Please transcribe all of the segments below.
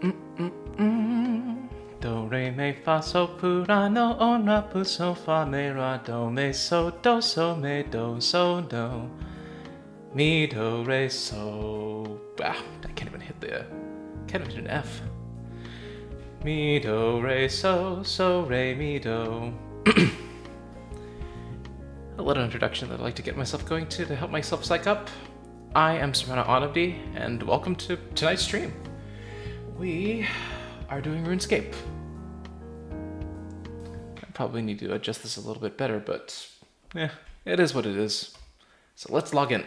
Do, re, mi, fa, so, pu, ra, no, on, ra, pu, so, fa, mi, ra, do, mi, so, mi, do, so, do. Mi, do, re, so. Ah, I can't even hit an F. Mi, do, re, so, re, mi, do. A little introduction that I'd like to get myself going to help myself psych up. I am Serena Onabdi, and welcome to tonight's stream. We are doing RuneScape. I probably need to adjust this a little bit better, but yeah, it is what it is. So let's log in.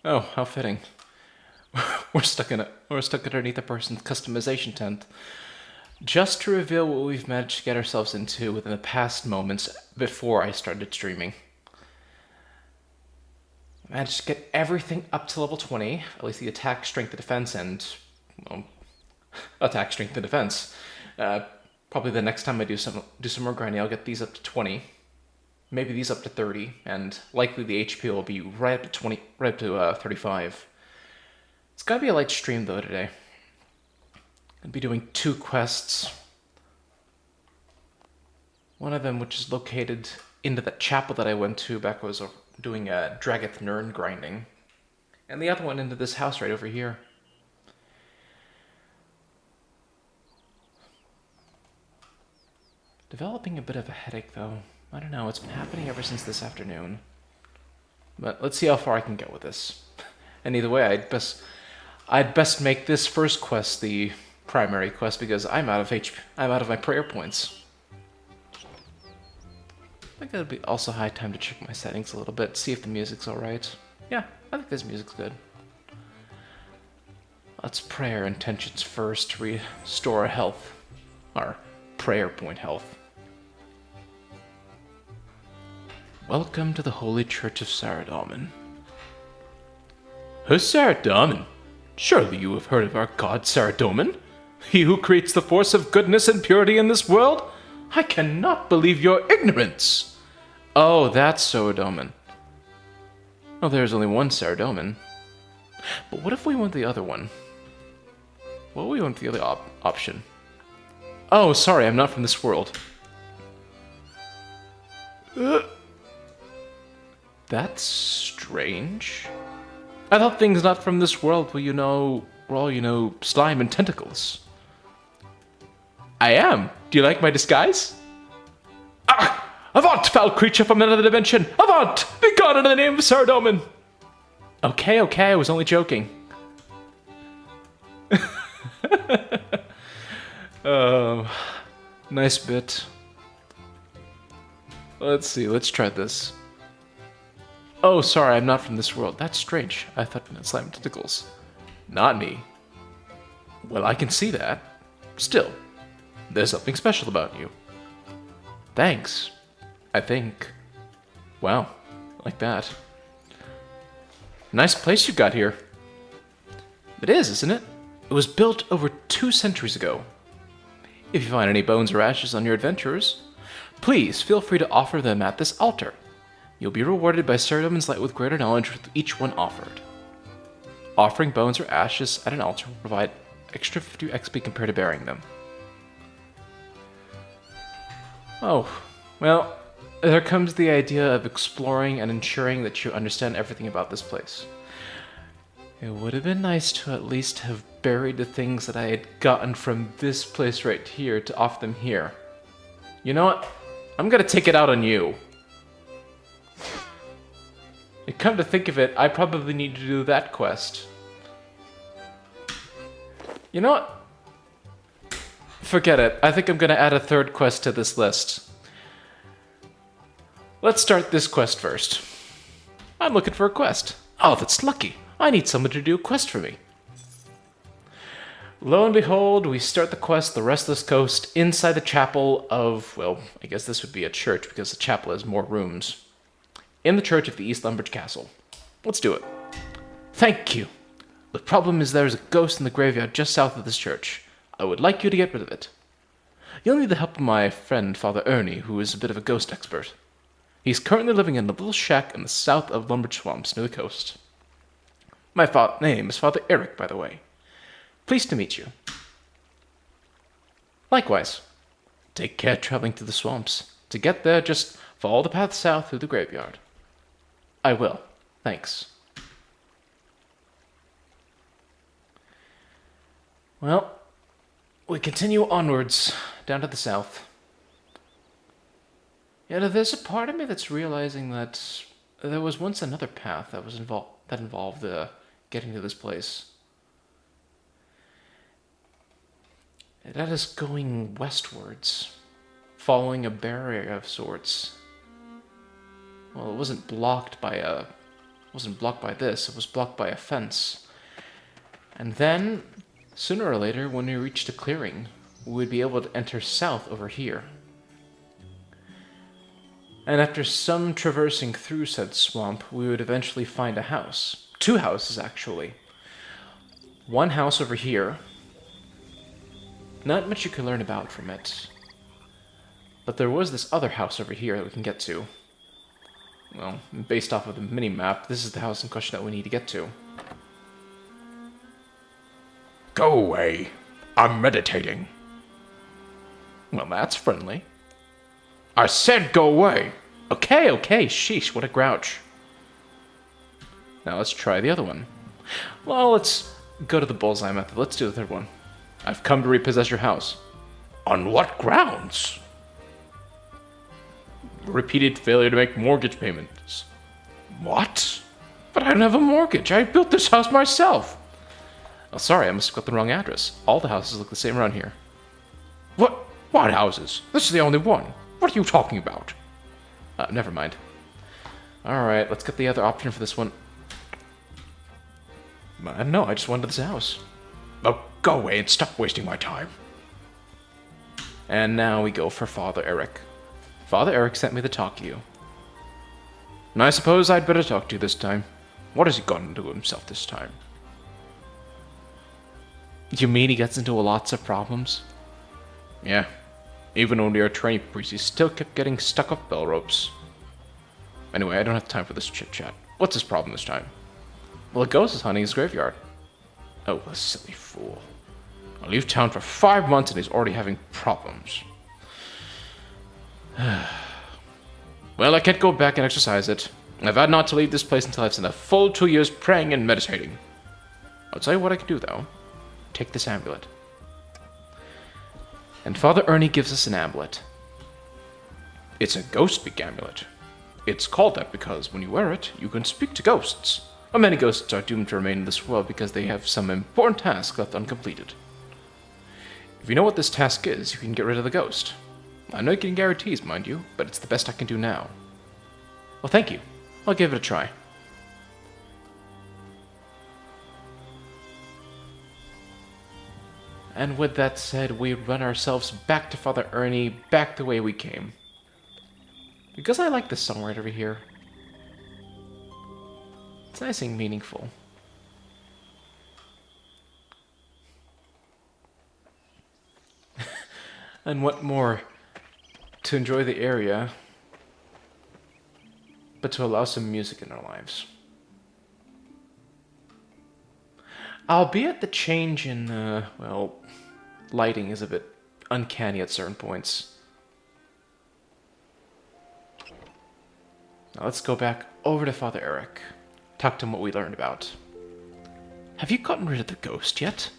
Oh, how fitting. We're stuck underneath a person's customization tent. Just to reveal what we've managed to get ourselves into within the past moments before I started streaming. I managed to get everything up to level 20, at least the attack, strength, and defense, and, well, attack, strength, and defense. Probably the next time I do some more grinding, I'll get these up to 20. Maybe these up to 30, and likely the HP will be right up to 35. It's gotta be a light stream though today. I'll be doing 2 quests. One of them which is located into that chapel that I went to back when I was doing Dragath Nern grinding. And the other one into this house right over here. Developing a bit of a headache though. I don't know, it's been happening ever since this afternoon. But let's see how far I can get with this. And either way, I'd best make this first quest the primary quest because I'm out of HP. I'm out of my prayer points. I think it'd be also high time to check my settings a little bit, see if the music's alright. Yeah, I think this music's good. Let's pray our intentions first to restore our health. Our prayer point health. Welcome to the Holy Church of Saradomin. Who's Saradomin? Surely you have heard of our god Saradomin? He who creates the force of goodness and purity in this world? I cannot believe your ignorance! Oh, that's Saradomin. Oh, there's only one Saradomin. But what if we want the other one? What if we want the other option? Oh, sorry, I'm not from this world. That's strange. I thought things not from this world were, all, slime and tentacles. I am. Do you like my disguise? Ah! Avaunt, foul creature from another dimension! Avaunt! Be gone in the name of Saradomin! Okay, I was only joking. Nice bit. Let's see, let's try this. Oh, sorry, I'm not from this world. That's strange. I thought you meant slime tentacles. Not me. Well, I can see that. Still, there's something special about you. Thanks. I think. Wow, like that. Nice place you've got here. It is, isn't it? It was built over 2 centuries ago. If you find any bones or ashes on your adventures, please feel free to offer them at this altar. You'll be rewarded by Saradomin's light with greater knowledge with each one offered. Offering bones or ashes at an altar will provide extra 50 XP compared to burying them. Oh, well, there comes the idea of exploring and ensuring that you understand everything about this place. It would have been nice to at least have buried the things that I had gotten from this place right here to offer them here. You know what? I'm gonna take it out on you. And come to think of it, I probably need to do that quest. You know what? Forget it. I think I'm gonna add a 3rd quest to this list. Let's start this quest first. I'm looking for a quest. Oh, that's lucky. I need someone to do a quest for me. Lo and behold, we start the quest, The Restless Coast, inside the chapel of, well, I guess this would be a church because the chapel has more rooms. In the church of the East Lumbridge Castle. Let's do it. Thank you. The problem is there's a ghost in the graveyard just south of this church. I would like you to get rid of it. You'll need the help of my friend, Father Ernie, who is a bit of a ghost expert. He's currently living in a little shack in the south of Lumbridge swamps near the coast. My name is Father Eric, by the way. Pleased to meet you. Likewise. Take care traveling through the swamps. To get there, just follow the path south through the graveyard. I will. Thanks. Well, we continue onwards, down to the south. Yeah, there's a part of me that's realizing that there was once another path that involved getting to this place. That is going westwards, following a barrier of sorts. Well, it wasn't blocked by this. It was blocked by a fence. And then, sooner or later, when we reached a clearing, we would be able to enter south over here. And after some traversing through said swamp, we would eventually find a house. 2 houses, actually. One house over here. Not much you can learn about from it. But there was this other house over here that we can get to. Well, based off of the mini-map, this is the house in question that we need to get to. Go away. I'm meditating. Well, that's friendly. I said go away. Okay, sheesh, what a grouch. Now let's try the other one. Well, let's go to the bullseye method. Let's do the third one. I've come to repossess your house. On what grounds? Repeated failure to make mortgage payments. What? But I don't have a mortgage. I built this house myself. Oh, sorry, I must have got the wrong address. All the houses look the same around here. What houses? This is the only one. What are you talking about? Never mind. Alright, let's get the other option for this one. No, I just wanted this house. Oh, go away and stop wasting my time. And now we go for Father Eric. Father Eric sent me to talk to you. And I suppose I'd better talk to you this time. What has he gotten into himself this time? You mean he gets into lots of problems? Yeah. Even when we were training priests, he still kept getting stuck off bell ropes. Anyway, I don't have time for this chit-chat. What's his problem this time? Well, a ghost is hunting his graveyard. Oh, the silly fool. I'll leave town for 5 months and he's already having problems. Well, I can't go back and exercise it. I've had not to leave this place until I've spent a full 2 years praying and meditating. I'll tell you what I can do, though. Take this amulet. And Father Ernie gives us an amulet. It's a ghost-speak amulet. It's called that because when you wear it, you can speak to ghosts. But many ghosts are doomed to remain in this world because they have some important task left uncompleted. If you know what this task is, you can get rid of the ghost. I know you can guarantees, mind you, but it's the best I can do now. Well, thank you. I'll give it a try. And with that said, we run ourselves back to Father Ernie, back the way we came. Because I like this song right over here. It's nice and meaningful. And what more to enjoy the area, but to allow some music in our lives. Albeit the change in, well, lighting is a bit uncanny at certain points. Now let's go back over to Father Eric. Talk to him what we learned about. Have you gotten rid of the ghost yet?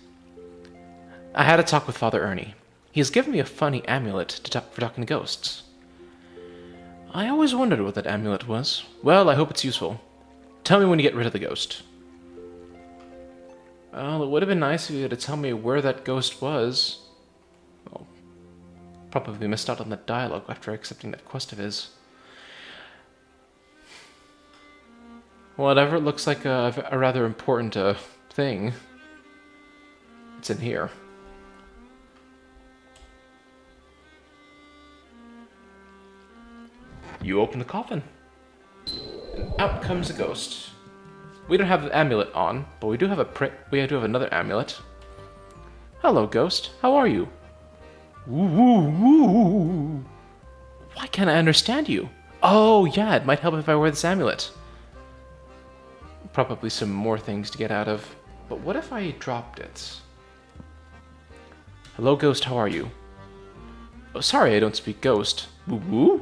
I had a talk with Father Ernie. He has given me a funny amulet for talking to ghosts. I always wondered what that amulet was. Well, I hope it's useful. Tell me when you get rid of the ghost. Well, it would have been nice of you to tell me where that ghost was. Well, probably missed out on that dialogue after accepting that quest of his. Whatever, it looks like a rather important thing. It's in here. You open the coffin. And out comes a ghost. We don't have the amulet on, but we do have another amulet. Hello, ghost. How are you? Woo, woo, woo. Why can't I understand you? Oh, yeah, it might help if I wear this amulet. Probably some more things to get out of. But what if I dropped it? Hello, ghost, how are you? Oh, sorry, I don't speak ghost. Woo-woo?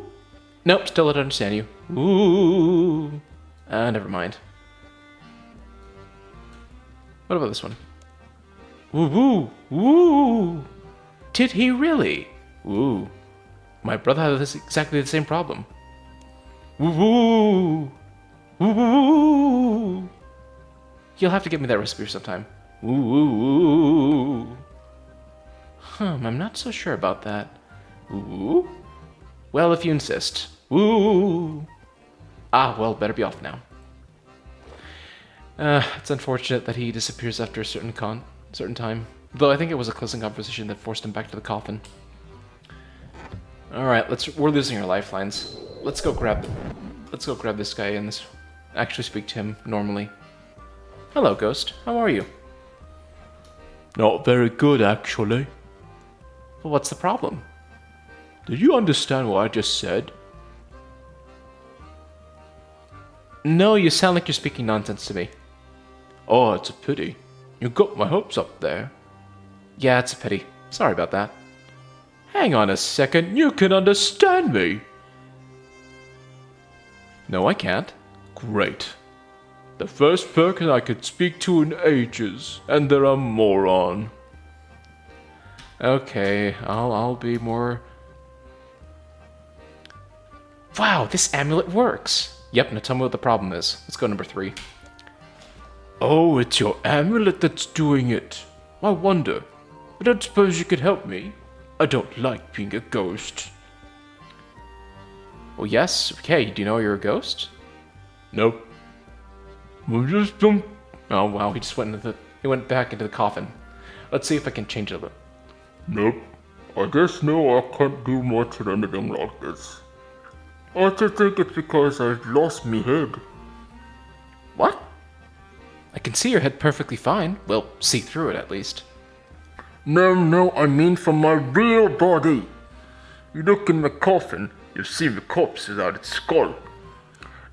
Nope, still don't understand you. Woo! Never mind. What about this one? Woo-woo! Woo! Did he really? Woo. My brother had exactly the same problem. Woo-woo! Woo-woo! You'll have to give me that recipe sometime. Woo-woo! I'm not so sure about that. Woo? Well, if you insist. Woo! Well, better be off now. It's unfortunate that he disappears after a certain time. Though I think it was a closing conversation that forced him back to the coffin. Alright, we're losing our lifelines. Let's go grab this guy and actually speak to him normally. Hello, ghost. How are you? Not very good, actually. Well, what's the problem? Did you understand what I just said? No, you sound like you're speaking nonsense to me. Oh, it's a pity. You got my hopes up there. Yeah, it's a pity. Sorry about that. Hang on a second, you can understand me. No, I can't. Great. The first person I could speak to in ages, and they're a moron. Okay, I'll be more... Wow, this amulet works! Yep, now tell me what the problem is. Let's go number 3. Oh, it's your amulet that's doing it. I wonder. I don't suppose you could help me. I don't like being a ghost. Well, yes. Okay, do you know you're a ghost? Nope. I just don't... Oh, wow, he just went back into the coffin. Let's see if I can change it a little. Nope. I guess no, I can't do much with anything like this. I just think it's because I've lost me head. What? I can see your head perfectly fine. Well, see through it at least. No, I mean from my real body. You look in the coffin, you see the corpse without its skull.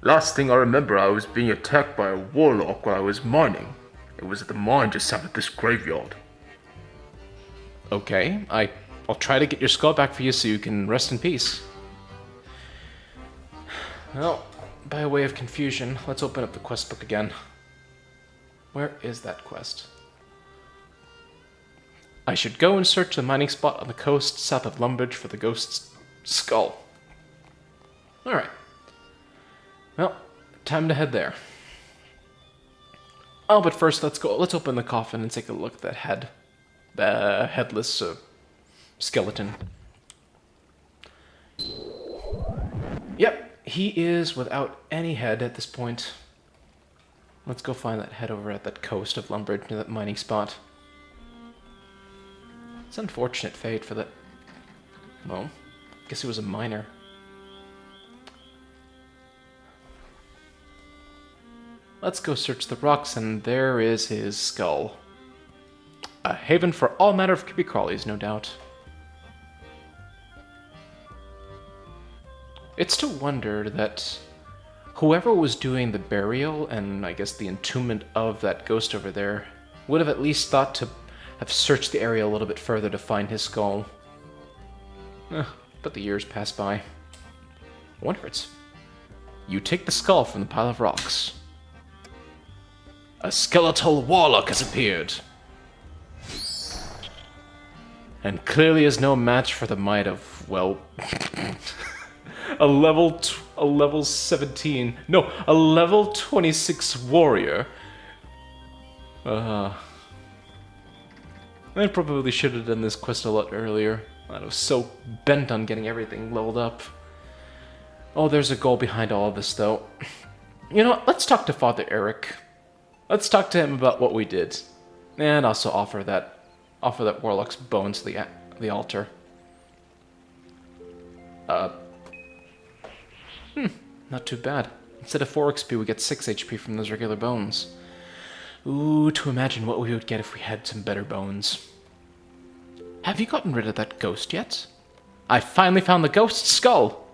Last thing I remember, I was being attacked by a warlock while I was mining. It was at the mine just south of this graveyard. Okay, I'll try to get your skull back for you so you can rest in peace. Well, by way of confusion, let's open up the quest book again. Where is that quest? I should go and search the mining spot on the coast south of Lumbridge for the ghost's skull. Alright. Well, time to head there. Oh, but first let's open the coffin and take a look at that head. The headless skeleton. Yep, he is without any head at this point. Let's go find that head over at that coast of Lumbridge near that mining spot. It's an unfortunate fate for that. Well, I guess he was a miner. Let's go search the rocks, and there is his skull. A haven for all manner of creepy crawlies, no doubt. It's to wonder that whoever was doing the burial and I guess the entombment of that ghost over there would have at least thought to have searched the area a little bit further to find his skull. But the years pass by. I wonder if it's... You take the skull from the pile of rocks. A skeletal warlock has appeared. And clearly is no match for the might of, well... a level 17... No, a level 26 warrior. I probably should have done this quest a lot earlier. I was so bent on getting everything leveled up. Oh, there's a goal behind all of this, though. You know what? Let's talk to Father Eric. Let's talk to him about what we did. And also offer that warlock's bones to the altar. Not too bad. Instead of 4 XP, we get 6 HP from those regular bones. Ooh, to imagine what we would get if we had some better bones. Have you gotten rid of that ghost yet? I finally found the ghost's skull!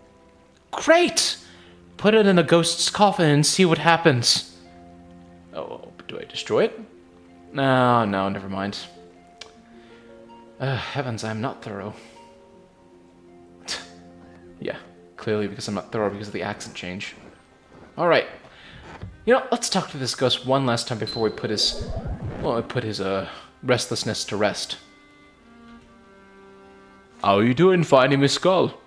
Great! Put it in a ghost's coffin and see what happens. Oh, do I destroy it? No, never mind. Heavens, I'm not thorough. Yeah, clearly because I'm not thorough because of the accent change. Alright. You know, let's talk to this ghost one last time before we put his restlessness to rest. How are you doing finding my skull?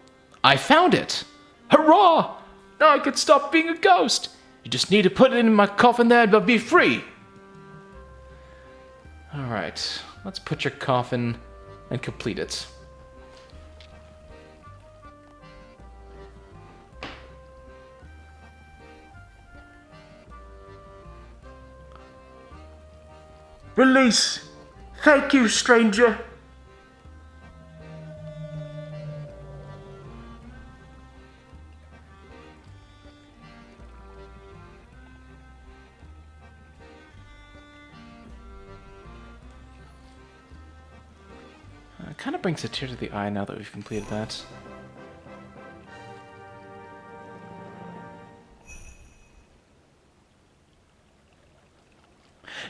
I found it! Hurrah! Now I can stop being a ghost! You just need to put it in my coffin there and I'll be free! Alright, let's put your coffin and complete it. Release! Thank you, stranger! It kind of brings a tear to the eye now that we've completed that.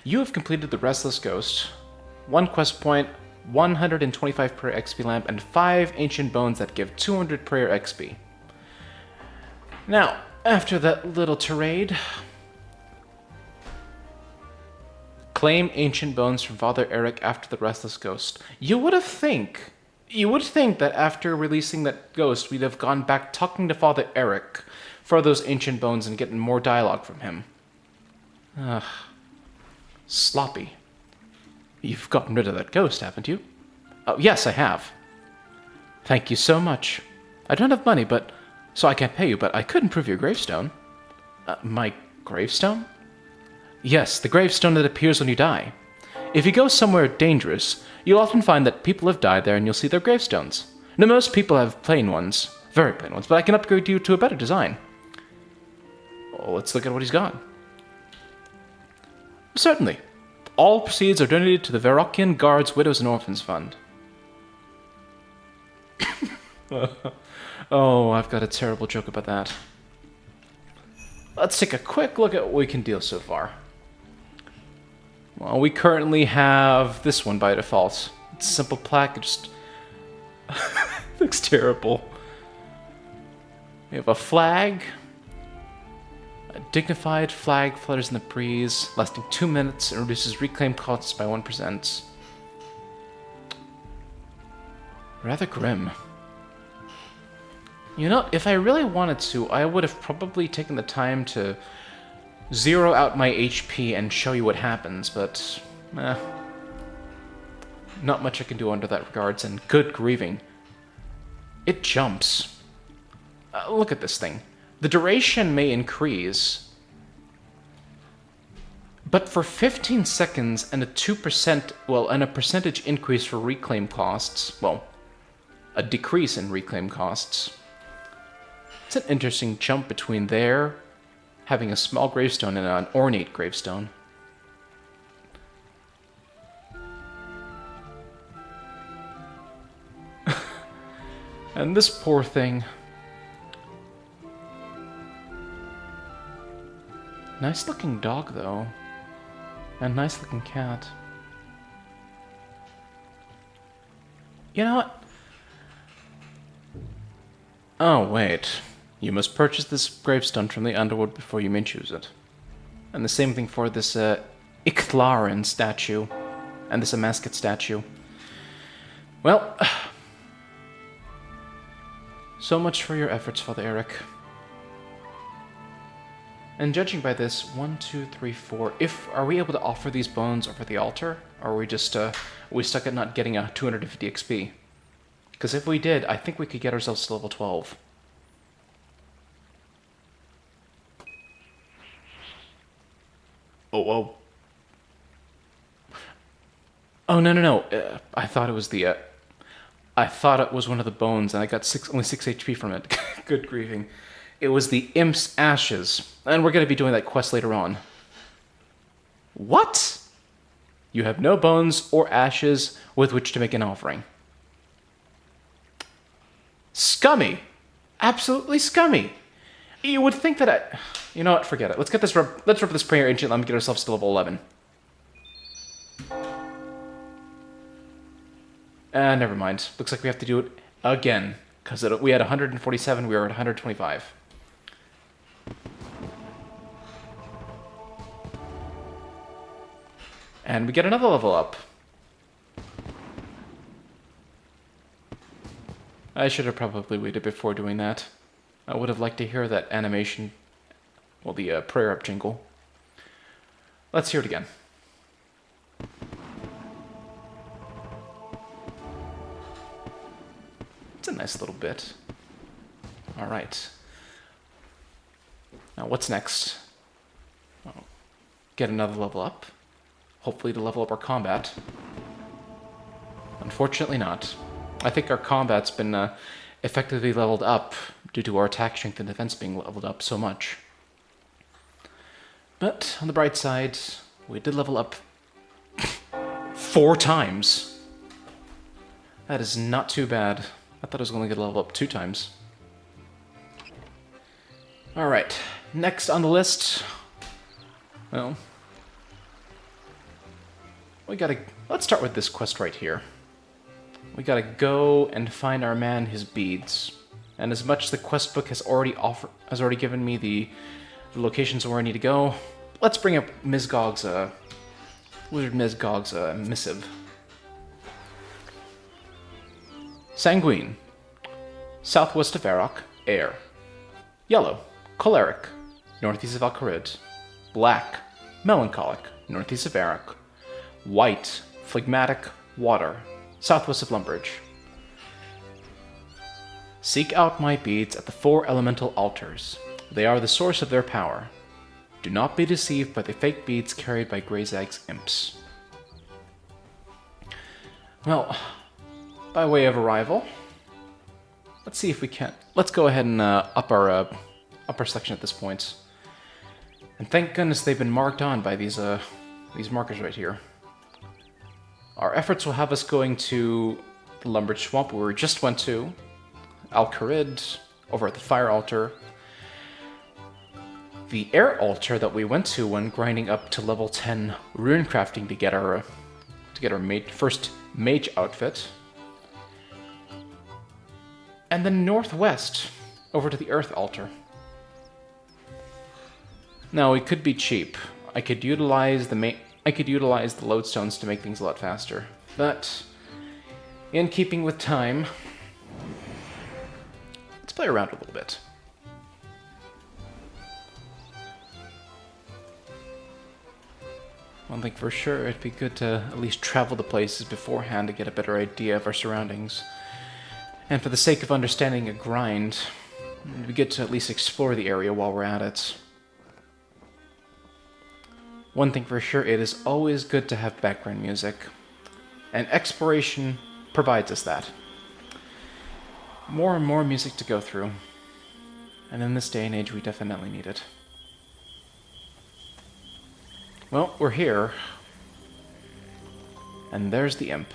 You have completed the Restless Ghost. 1 quest point, 125 prayer XP lamp, and 5 ancient bones that give 200 prayer XP. Now, after that little tirade, claim ancient bones from Father Eric after the Restless Ghost. You would think that after releasing that ghost, we'd have gone back talking to Father Eric for those ancient bones and getting more dialogue from him. Ugh. Sloppy. You've gotten rid of that ghost, haven't you? Oh, yes, I have. Thank you so much. I don't have money, so I can't pay you, but I could improve your gravestone. My gravestone? Yes, the gravestone that appears when you die. If you go somewhere dangerous, you'll often find that people have died there and you'll see their gravestones. Now, most people have plain ones, very plain ones, but I can upgrade you to a better design. Well, let's look at what he's got. Certainly. All proceeds are donated to the Verrockian Guards, Widows, and Orphans Fund. Oh, I've got a terrible joke about that. Let's take a quick look at what we can deal so far. Well, we currently have this one by default. It's a simple plaque, it just looks terrible. We have a flag. A dignified flag flutters in the breeze, lasting 2 minutes and reduces reclaim costs by 1%. Rather grim. You know, if I really wanted to, I would have probably taken the time to zero out my HP and show you what happens, but not much I can do under that regards, and good grieving. It jumps. Look at this thing. The duration may increase, but for 15 seconds and a 2%, and a percentage increase for reclaim costs, a decrease in reclaim costs. It's an interesting jump between there, having a small gravestone, and an ornate gravestone. And this poor thing. Nice looking dog, though. And nice looking cat. You know what? Oh, wait. You must purchase this gravestone from the underworld before you may choose it. And the same thing for this Icthlarin statue. And this Amasket statue. Well, so much for your efforts, Father Eric. And judging by this, 1, 2, 3, 4, are we able to offer these bones over the altar? Or are we just, we stuck at not getting a 250 XP? Because if we did, I think we could get ourselves to level 12. Oh, no. I thought it was I thought it was one of the bones, and I got only 6 HP from it. Good grieving. It was the Imp's Ashes, and we're going to be doing that quest later on. What? You have no bones or ashes with which to make an offering. Scummy! absolutely scummy. You would think that I... You know what? Forget it. Let's get this. Let's rip this prayer ancient. Let me get ourselves to level 11. Never mind. Looks like we have to do it again because we had 147. We were at 125. And we get another level up. I should have probably waited before doing that. I would have liked to hear that animation, well, the prayer up jingle. Let's hear it again. It's a nice little bit. All right. Now, what's next? Oh, get another level up. Hopefully to level up our combat. Unfortunately not. I think our combat's been effectively leveled up due to our attack strength and defense being leveled up so much. But on the bright side, we did level up 4 times. That is not too bad. I thought I was going to get leveled up 2 times. Alright, next on the list, well, let's start with this quest right here. We gotta go and find our man his beads. And as much as the quest book has already given me the locations where I need to go, let's bring up Wizard Mizgog's missive. Sanguine, southwest of Varrock, air. Yellow, choleric, northeast of Al-Kharid. Black, melancholic, northeast of Varrock. White, phlegmatic, water, southwest of Lumbridge. Seek out my beads at the 4 elemental altars. They are the source of their power. Do not be deceived by the fake beads carried by Greyzag's imps. Well, by way of arrival, let's see if we can. Let's go ahead and up our section at this point. And thank goodness they've been marked on by these markers right here. Our efforts will have us going to the Lumbridge Swamp where we just went to, Al-Kharid, over at the Fire Altar, the Air Altar that we went to when grinding up to level 10 rune crafting to get our first mage outfit, and then northwest over to the Earth Altar. Now, it could be cheap. I could utilize the lodestones to make things a lot faster. But, in keeping with time, let's play around a little bit. One thing for sure, it'd be good to at least travel the places beforehand to get a better idea of our surroundings. And for the sake of understanding a grind, it'd be good to at least explore the area while we're at it. One thing for sure, it is always good to have background music, and exploration provides us that. More and more music to go through, and in this day and age we definitely need it. Well, we're here, and there's the imp.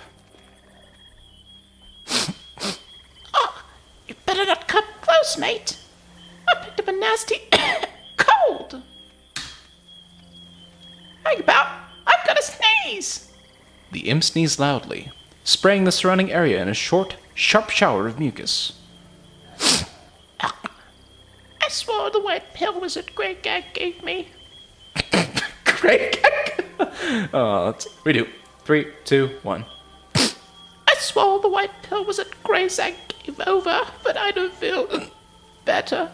Oh, you better not come close, mate. I picked up a nasty cold. How you about? I've got a sneeze. The imp sneezed loudly, spraying the surrounding area in a short, sharp shower of mucus. I swore the white pill wizard Greyzag gave me. Great. Let's redo. 3, 2, 1. I swore the white pill wizard Greyzag gave over, but I don't feel better.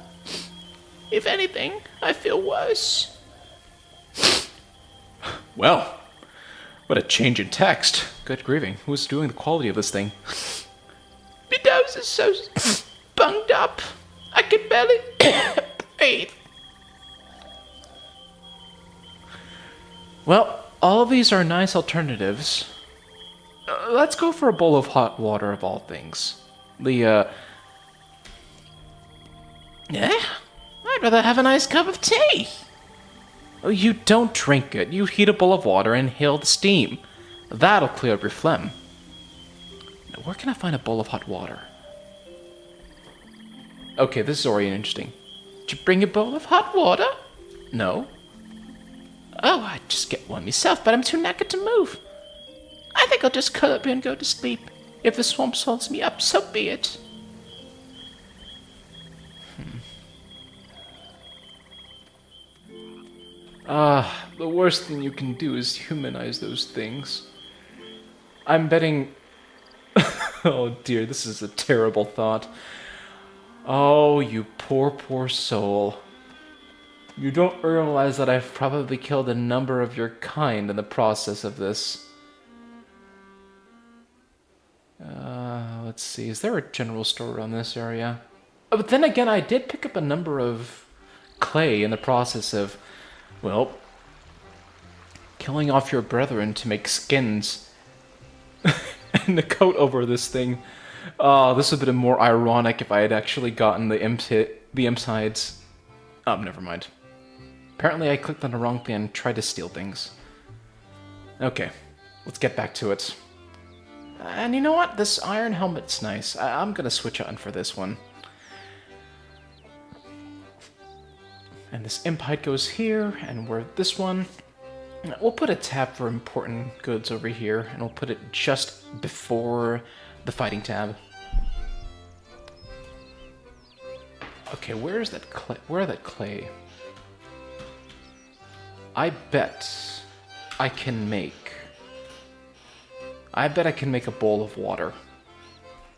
If anything, I feel worse. Well, what a change in text. Good grieving. Who's doing the quality of this thing? My nose is so bunged up, I can barely breathe. Well, all of these are nice alternatives. Let's go for a bowl of hot water of all things. Yeah? I'd rather have a nice cup of tea. Oh, you don't drink it. You heat a bowl of water and inhale the steam. That'll clear up your phlegm. Now, where can I find a bowl of hot water? Okay, this is already interesting. Did you bring a bowl of hot water? No? Oh, I'd just get one myself, but I'm too knackered to move. I think I'll just curl up here and go to sleep. If the swamp holds me up, so be it. The worst thing you can do is humanize those things. I'm betting... Oh dear, this is a terrible thought. Oh, you poor, poor soul. You don't realize that I've probably killed a number of your kind in the process of this. Let's see, is there a general store around this area? Oh, but then again, I did pick up a number of clay in the process of, well, killing off your brethren to make skins and the coat over this thing. Oh, this would have been more ironic if I had actually gotten the imp's hides. Oh, never mind. Apparently I clicked on the wrong thing and tried to steal things. Okay, let's get back to it. And you know what? This iron helmet's nice. I'm gonna switch on for this one. And this imp hide goes here, and we're this one. We'll put a tab for important goods over here, and we'll put it just before the fighting tab. Okay, where's that clay? Where that clay? I bet I can make a bowl of water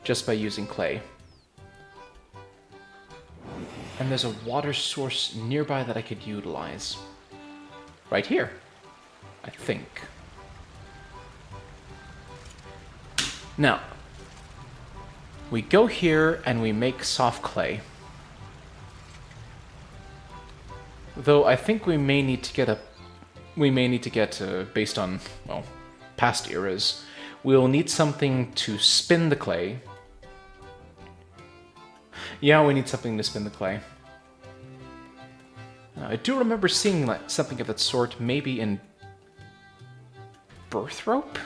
just by using clay. And there's a water source nearby that I could utilize. Right here, I think. Now, we go here and we make soft clay. Though I think we may need to get based on, well, past eras, we'll need something to spin the clay. Yeah, we need something to spin the clay. I do remember seeing something of that sort maybe in Birth Rope?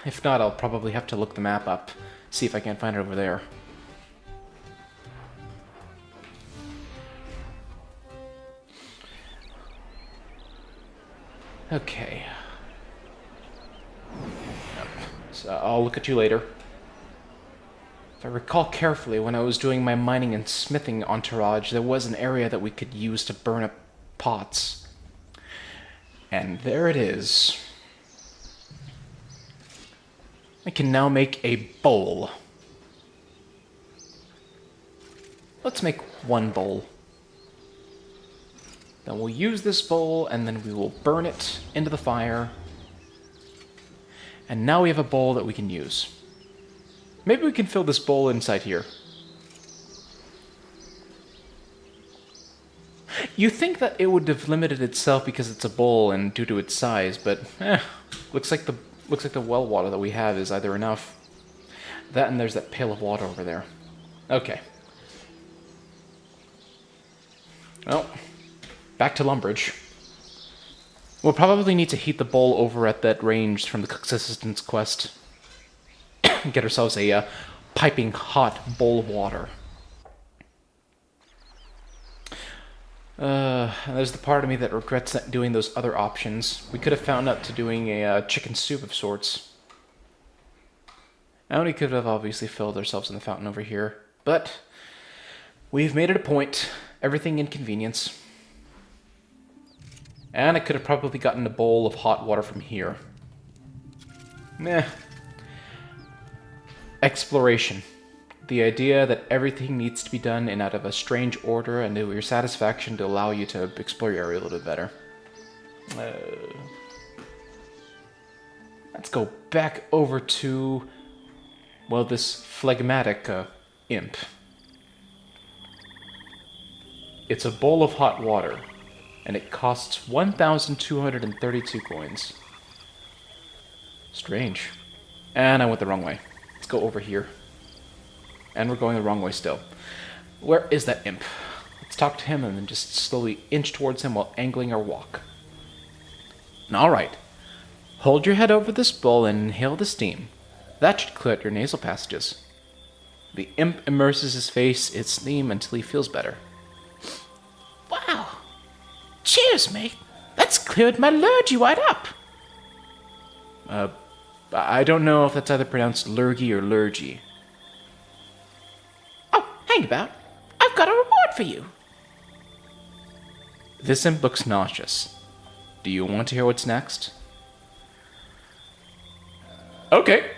If not, I'll probably have to look the map up, see if I can't find it over there. Okay. So I'll look at you later. If I recall carefully, when I was doing my mining and smithing entourage, there was an area that we could use to burn up pots. And there it is. I can now make a bowl. Let's make one bowl. Then we'll use this bowl, and then we will burn it into the fire. And now we have a bowl that we can use. Maybe we can fill this bowl inside here. You think that it would have limited itself because it's a bowl and due to its size, but looks like the well water that we have is either enough. That and there's that pail of water over there. Okay. Well, back to Lumbridge. We'll probably need to heat the bowl over at that range from the Cook's Assistant's quest. Get ourselves a piping hot bowl of water. There's the part of me that regrets not doing those other options. We could have found out to doing a chicken soup of sorts. And we could have obviously filled ourselves in the fountain over here. But we've made it a point. Everything inconvenience. And I could have probably gotten a bowl of hot water from here. Meh. Exploration. The idea that everything needs to be done in out of a strange order and to your satisfaction to allow you to explore your area a little bit better. Let's go back over to, well, this phlegmatic imp. It's a bowl of hot water, and it costs 1,232 coins. Strange. And I went the wrong way. Let's go over here. And we're going the wrong way still. Where is that imp? Let's talk to him and then just slowly inch towards him while angling our walk. Alright. Hold your head over this bowl and inhale the steam. That should clear out your nasal passages. The imp immerses his face in steam until he feels better. Wow. Cheers, mate. That's cleared my lurgy right up. I don't know if that's either pronounced lurgy or lurgy. Oh, hang about. I've got a reward for you. This imp looks nauseous. Do you want to hear what's next? Okay.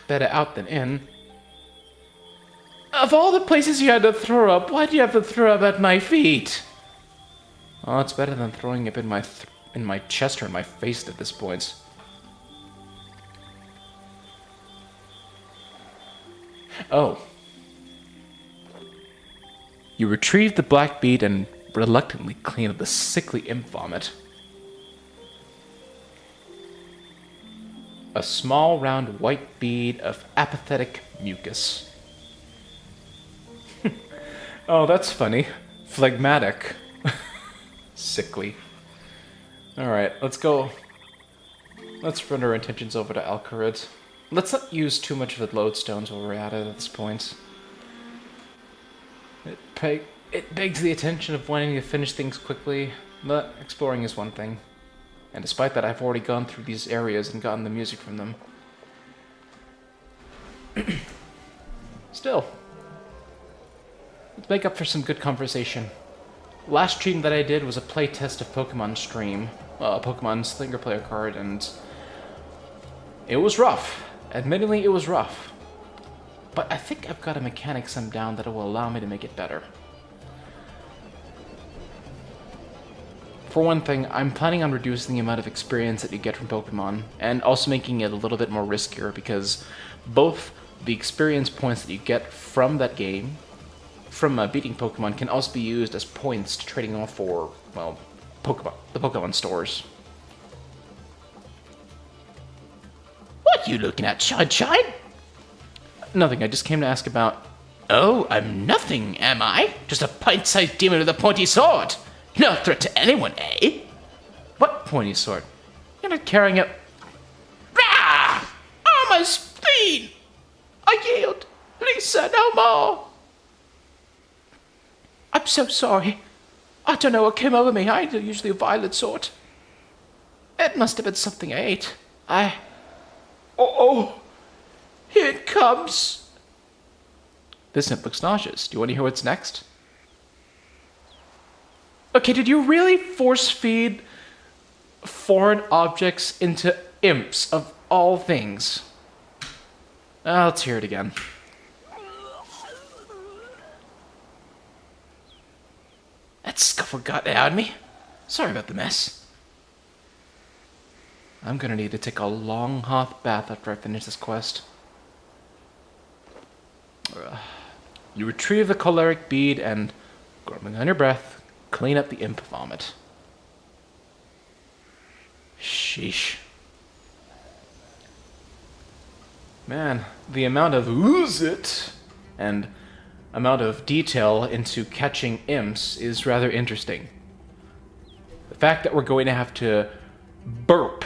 Better out than in. Of all the places you had to throw up, why do you have to throw up at my feet? Oh, it's better than throwing up in my chest or in my face at this point. Oh. You retrieve the black bead and reluctantly clean up the sickly imp vomit. A small, round, white bead of apathetic mucus. Oh, that's funny. Phlegmatic. Sickly. Alright, let's go. Let's run our intentions over to Alcarid. Let's not use too much of the lodestones while we're at it at this point. It begs the attention of wanting to finish things quickly, but exploring is one thing. And despite that, I've already gone through these areas and gotten the music from them. Still, let's make up for some good conversation. Last stream that I did was a playtest of Pokemon stream, Pokemon single player card, and it was rough. Admittedly, it was rough. But I think I've got a mechanic some down that will allow me to make it better. For one thing, I'm planning on reducing the amount of experience that you get from Pokemon, and also making it a little bit more riskier, because both the experience points that you get from that game, from beating Pokemon, can also be used as points to trading off for, well, the Pokemon stores. What you looking at, Shine? Nothing, I just came to ask about... Oh, I'm nothing, am I? Just a pint-sized demon with a pointy sword. No threat to anyone, eh? What pointy sword? You're not carrying it... Rah! Oh, my spleen! I yield. Please, sir, no more. I'm so sorry. I don't know what came over me. I'm usually a violent sort. It must have been something I ate. Oh, here it comes. This imp looks nauseous. Do you want to hear what's next? Okay, did you really force feed foreign objects into imps of all things? Let's hear it again. That scuffle got out of me. Sorry about the mess. I'm gonna need to take a long hot bath after I finish this quest. You retrieve the choleric bead and, grumbling on your breath, clean up the imp vomit. Sheesh. Man, the amount of ooze it and amount of detail into catching imps is rather interesting. The fact that we're going to have to burp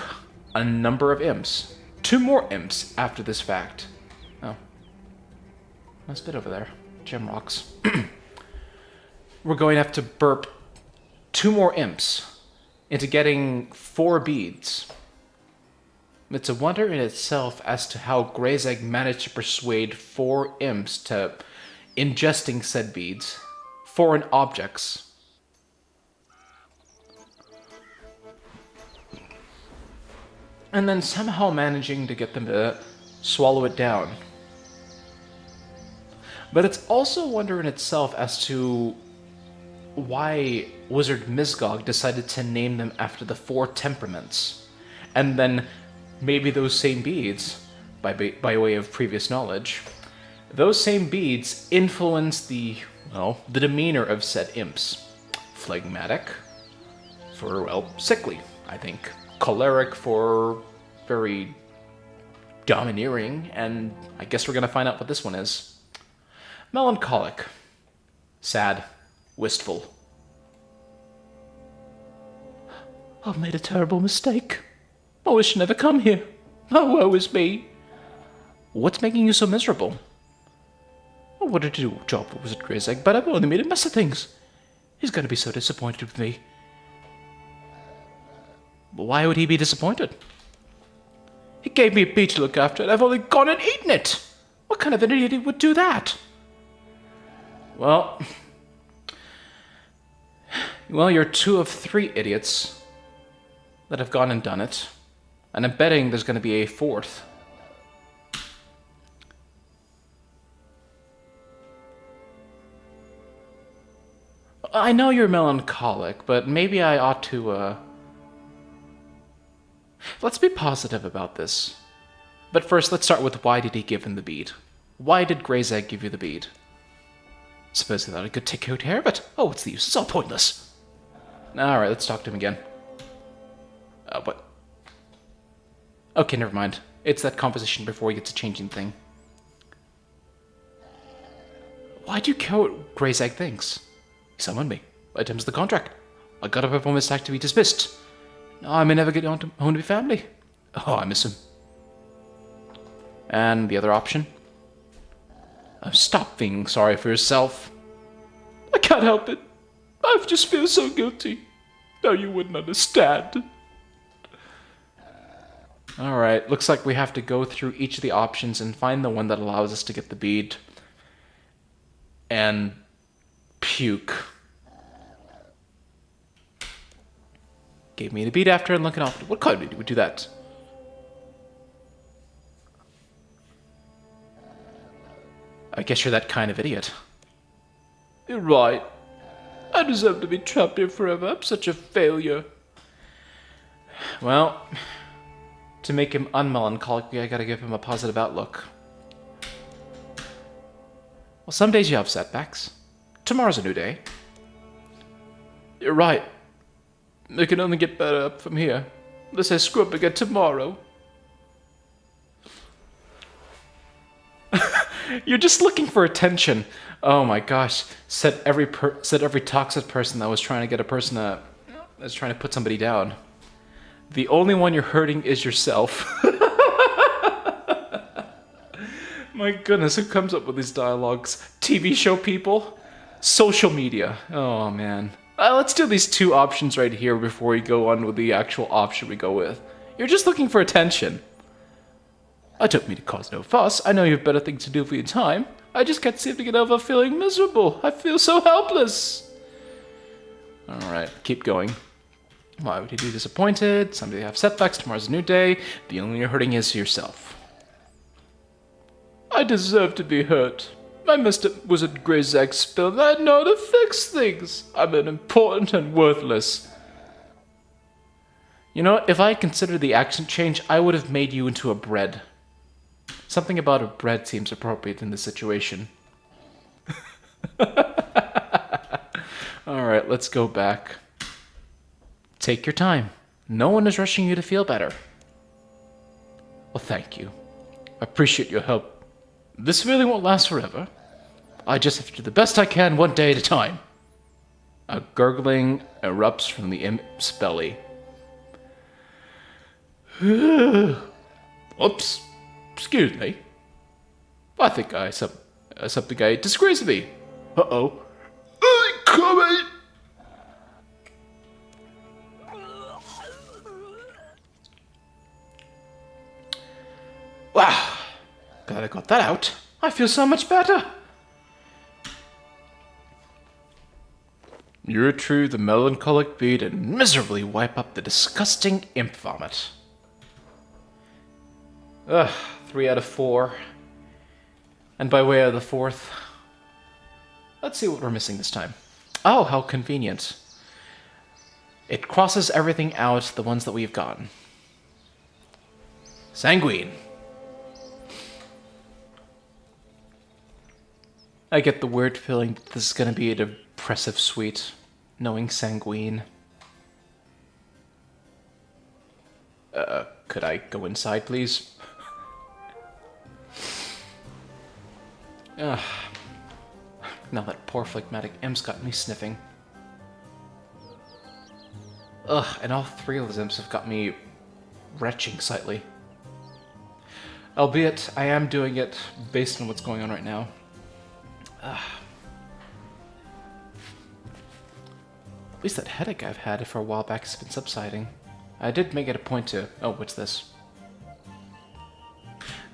a number of imps, 2 more imps after this fact. Oh. Nice bit over there. Gem rocks. We're going to have to burp 2 more imps into getting 4 beads. It's a wonder in itself as to how Greyzeg managed to persuade 4 imps to ingesting said beads, foreign objects. And then somehow managing to get them to swallow it down. But it's also a wonder in itself as to why Wizard Misgog decided to name them after the 4 temperaments. And then maybe those same beads, by way of previous knowledge, those same beads influence the demeanor of said imps. Phlegmatic for, well, sickly, I think. Choleric for very domineering, and I guess we're gonna find out what this one is. Melancholic. Sad. Wistful. I've made a terrible mistake. I wish I'd never come here. Oh, woe is me. What's making you so miserable? I wanted to do a job for Wizard Greyzag, but I've only made a mess of things. He's gonna be so disappointed with me. Why would he be disappointed? He gave me a bee to look after, and I've only gone and eaten it. What kind of an idiot would do that? Well, you're 2 of 3 idiots that have gone and done it. And I'm betting there's going to be a 4th. I know you're melancholic, but maybe I ought to, Let's be positive about this. But first, let's start with why did he give him the bead? Why did Greyzag give you the bead? Suppose he thought he could take good care of it. Oh, what's the use? It's all pointless. Alright, let's talk to him again. What? Okay, never mind. It's that composition before he gets a changing thing. Why do you care what Greyzag thinks? He summoned me. I attempted the contract. I got to perform this act to be dismissed. Now I may never get home to be family. Oh, I miss him. And the other option? Stop being sorry for yourself. I can't help it. I just feel so guilty. No, you wouldn't understand. Alright, looks like we have to go through each of the options and find the one that allows us to get the bead. And puke. Gave me the bead after and looking off. What card would do that? I guess you're that kind of idiot. You're right. I deserve to be trapped here forever. I'm such a failure. Well, to make him unmelancholic, I gotta give him a positive outlook. Well, some days you have setbacks. Tomorrow's a new day. You're right. It can only get better up from here. Unless I screw up again tomorrow. You're just looking for attention. Oh my gosh! Said every toxic person that was trying to get a person that's trying to put somebody down. The only one you're hurting is yourself. My goodness, who comes up with these dialogues? TV show people? Social media. Oh man. Let's do these 2 options right here before we go on with the actual option we go with. You're just looking for attention. I don't mean to cause no fuss. I know you have better things to do for your time. I just can't seem to get over feeling miserable. I feel so helpless. Alright, keep going. Why would you be disappointed? Someday have setbacks. Tomorrow's a new day. The only you're hurting is yourself. I deserve to be hurt. I messed up Wizard Greyzag's spell and I had know how to fix things. I'm unimportant and worthless. You know, if I had considered the accent change, I would have made you into a bread. Something about a bread seems appropriate in this situation. Alright, let's go back. Take your time. No one is rushing you to feel better. Well, thank you. I appreciate your help. This really won't last forever. I just have to do the best I can one day at a time. A gurgling erupts from the imp's belly. Oops. Excuse me. I think something I disgrace me. Uh-oh. I'm coming! Wow. Glad I got that out. I feel so much better. You retrieve the melancholic bead and miserably wipe up the disgusting imp vomit. Ugh, 3 out of 4. And by way of the 4th, let's see what we're missing this time. Oh, how convenient. It crosses everything out, the ones that we've gotten. Sanguine. I get the weird feeling that this is going to be a depressive suite, knowing Sanguine. Could I go inside, please? Ugh. Now that poor phlegmatic imp's got me sniffing. Ugh, and all 3 of those imps have got me retching slightly. Albeit, I am doing it based on what's going on right now. At least that headache I've had for a while back has been subsiding. I did make it a point to... Oh, what's this?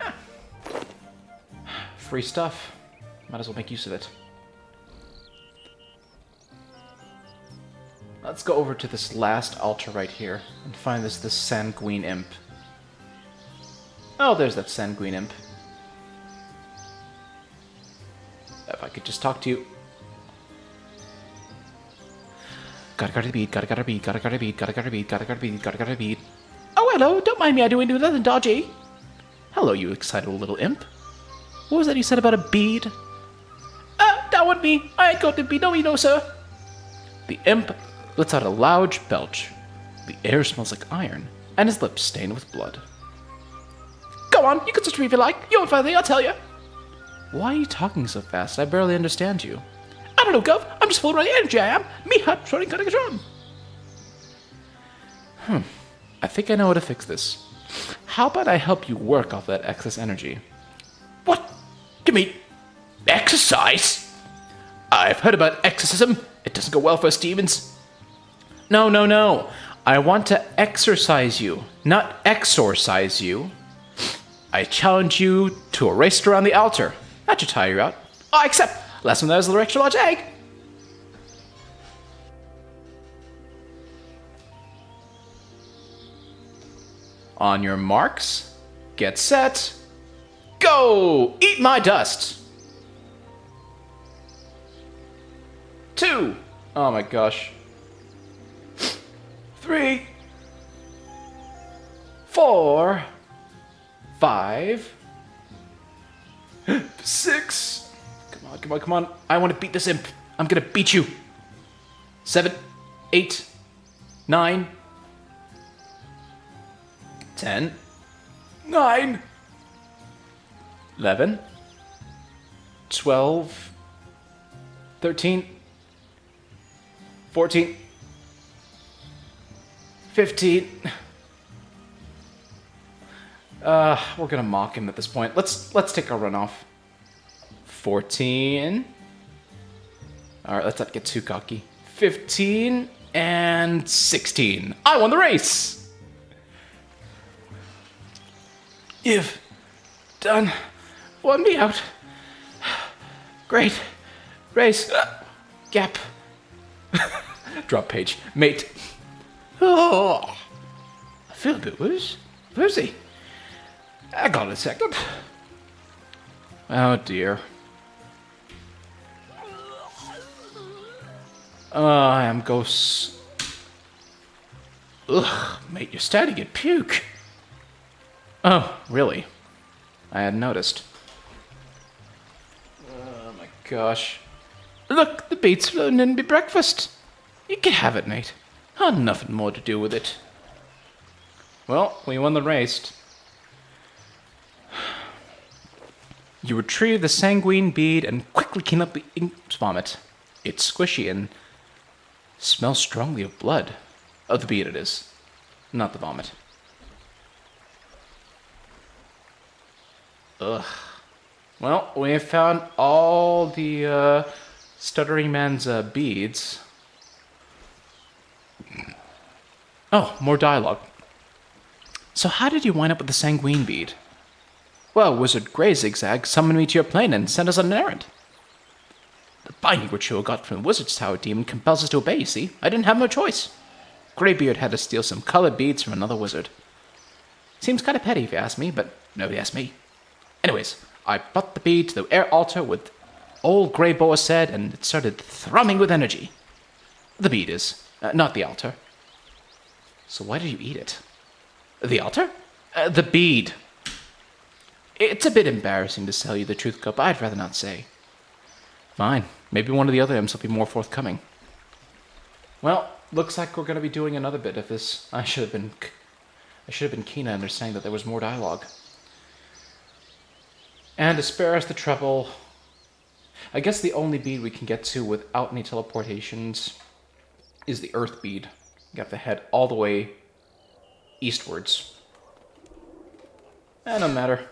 Ah. Free stuff. Might as well make use of it. Let's go over to this last altar right here and find this sanguine imp. Oh, there's that sanguine imp. If I could just talk to you. Gotta beat, gotta beat, gotta beat, gotta beat, gotta beat, gotta beat. Oh, hello, don't mind me, I do nothing dodgy. Hello, you excitable little imp. What was that you said about a bead? That wasn't me. I ain't got the bead, no, sir. The imp lets out a loud belch. The air smells like iron, and his lips stained with blood. Go on, you can touch me if you like. You won't find anything, I'll tell you. Why are you talking so fast? I barely understand you. I don't know, Gov. I'm just full of energy, I am. Me heart trying to get on. I think I know how to fix this. How about I help you work off that excess energy? What? You mean exercise? I've heard about exorcism. It doesn't go well for us demons. No. I want to exercise you, not exorcise you. I challenge you to a race around the altar. That should tire you out. I accept. Last one, that was a little extra large egg. On your marks, get set, go! Eat my dust! 2. Oh my gosh. 3. 4. 5. 6. Come on. I want to beat this imp. I'm gonna beat you. 7. 8. 9. 10. 9. 11. 12. 13. 14. 15. We're gonna mock him at this point. Let's take a run off. 14. Alright, let's not get too cocky. 15 and 16. I won the race! You've done won me out. Great. Race. Gap. Drop page. Mate. Oh, I feel a bit woozy. I got a second. Oh dear. I am ghosts. Ugh, mate, you're starting to get puke. Oh, really? I hadn't noticed. Oh my gosh. Look, the beet's floating in me breakfast. You can have it, mate. I've nothing more to do with it. Well, we won the race. You retrieve the sanguine bead and quickly clean up the ink vomit. It's squishy and smells strongly of blood. Of the bead it is, not the vomit. Ugh. Well, we have found all the stuttering man's beads. Oh, more dialogue. So how did you wind up with the sanguine bead? Well, Wizard Grey Zigzag summoned me to your plane and sent us on an errand. The binding ritual got from the Wizard's Tower demon compels us to obey, you see. I didn't have no choice. Greybeard had to steal some colored beads from another wizard. Seems kind of petty if you ask me, but nobody asked me. Anyways, I brought the bead to the air altar with old Grey Boa said, and it started thrumming with energy. The bead is, not the altar. So why did you eat it? The altar? The bead. It's a bit embarrassing to tell you the truth, but I'd rather not say. Fine. Maybe one of the other imps will be more forthcoming. Well, looks like we're going to be doing another bit of this. I should have been keen at understanding that there was more dialogue. And to spare us the trouble, I guess the only bead we can get to without any teleportations is the Earth bead. You have to head all the way eastwards. No matter.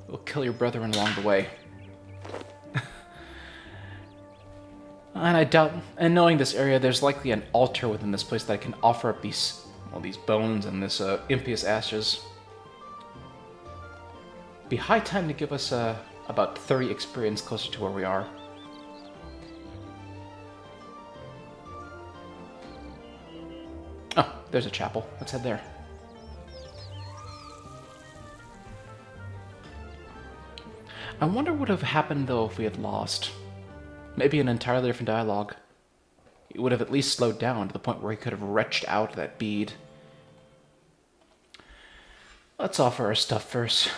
We'll kill your brethren along the way. And I doubt, and knowing this area, there's likely an altar within this place that I can offer up these, well, these bones and this impious ashes. Be high time to give us about 30 experience closer to where we are. Oh, there's a chapel. Let's head there. I wonder what would have happened, though, if we had lost. Maybe an entirely different dialogue. It would have at least slowed down to the point where he could have retched out that bead. Let's offer our stuff first.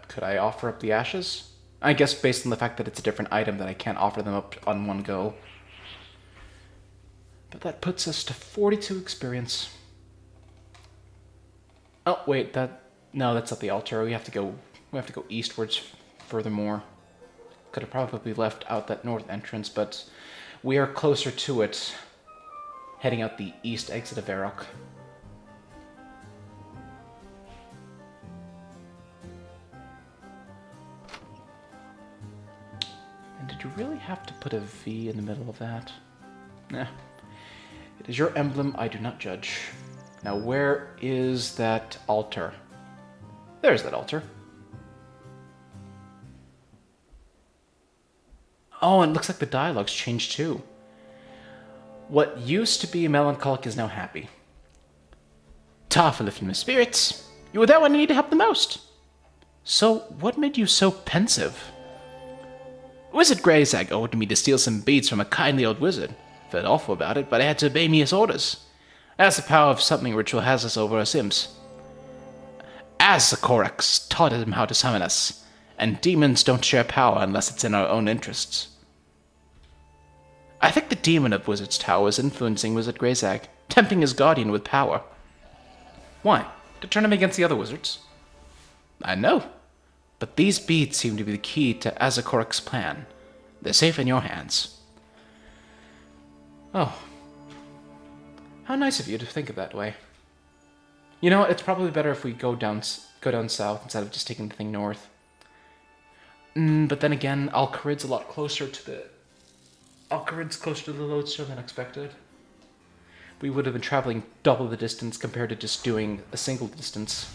Could I offer up the ashes? I guess based on the fact that it's a different item that I can't offer them up on one go. But that puts us to 42 experience. Oh, wait, no, that's not the altar. We have to go eastwards furthermore. Could have probably left out that north entrance, but we are closer to it, heading out the east exit of Varrock. And did you really have to put a V in the middle of that? Nah. It is your emblem, I do not judge. Now, where is that altar? There's that altar. Oh, and it looks like the dialogue's changed too. What used to be melancholic is now happy. Ta for lifting my spirits. You were there when I needed help the most. So, what made you so pensive? Wizard Greyzag owed me to steal some beads from a kindly old wizard. Felt awful about it, but I had to obey me his orders. As the power of summoning ritual has us over us imps. As the Korax taught him how to summon us, and demons don't share power unless it's in our own interests. I think the demon of Wizard's Tower is influencing Wizard Greyzag, tempting his guardian with power. Why? To turn him against the other wizards? I know, but these beads seem to be the key to Azakorik's plan. They're safe in your hands. Oh. How nice of you to think of that way. You know what, it's probably better if we go down south instead of just taking the thing north. But then again, Al-Kharid's a lot closer to the... Al-Kharid's closer to the lodestone than expected. We would have been traveling double the distance compared to just doing a single distance.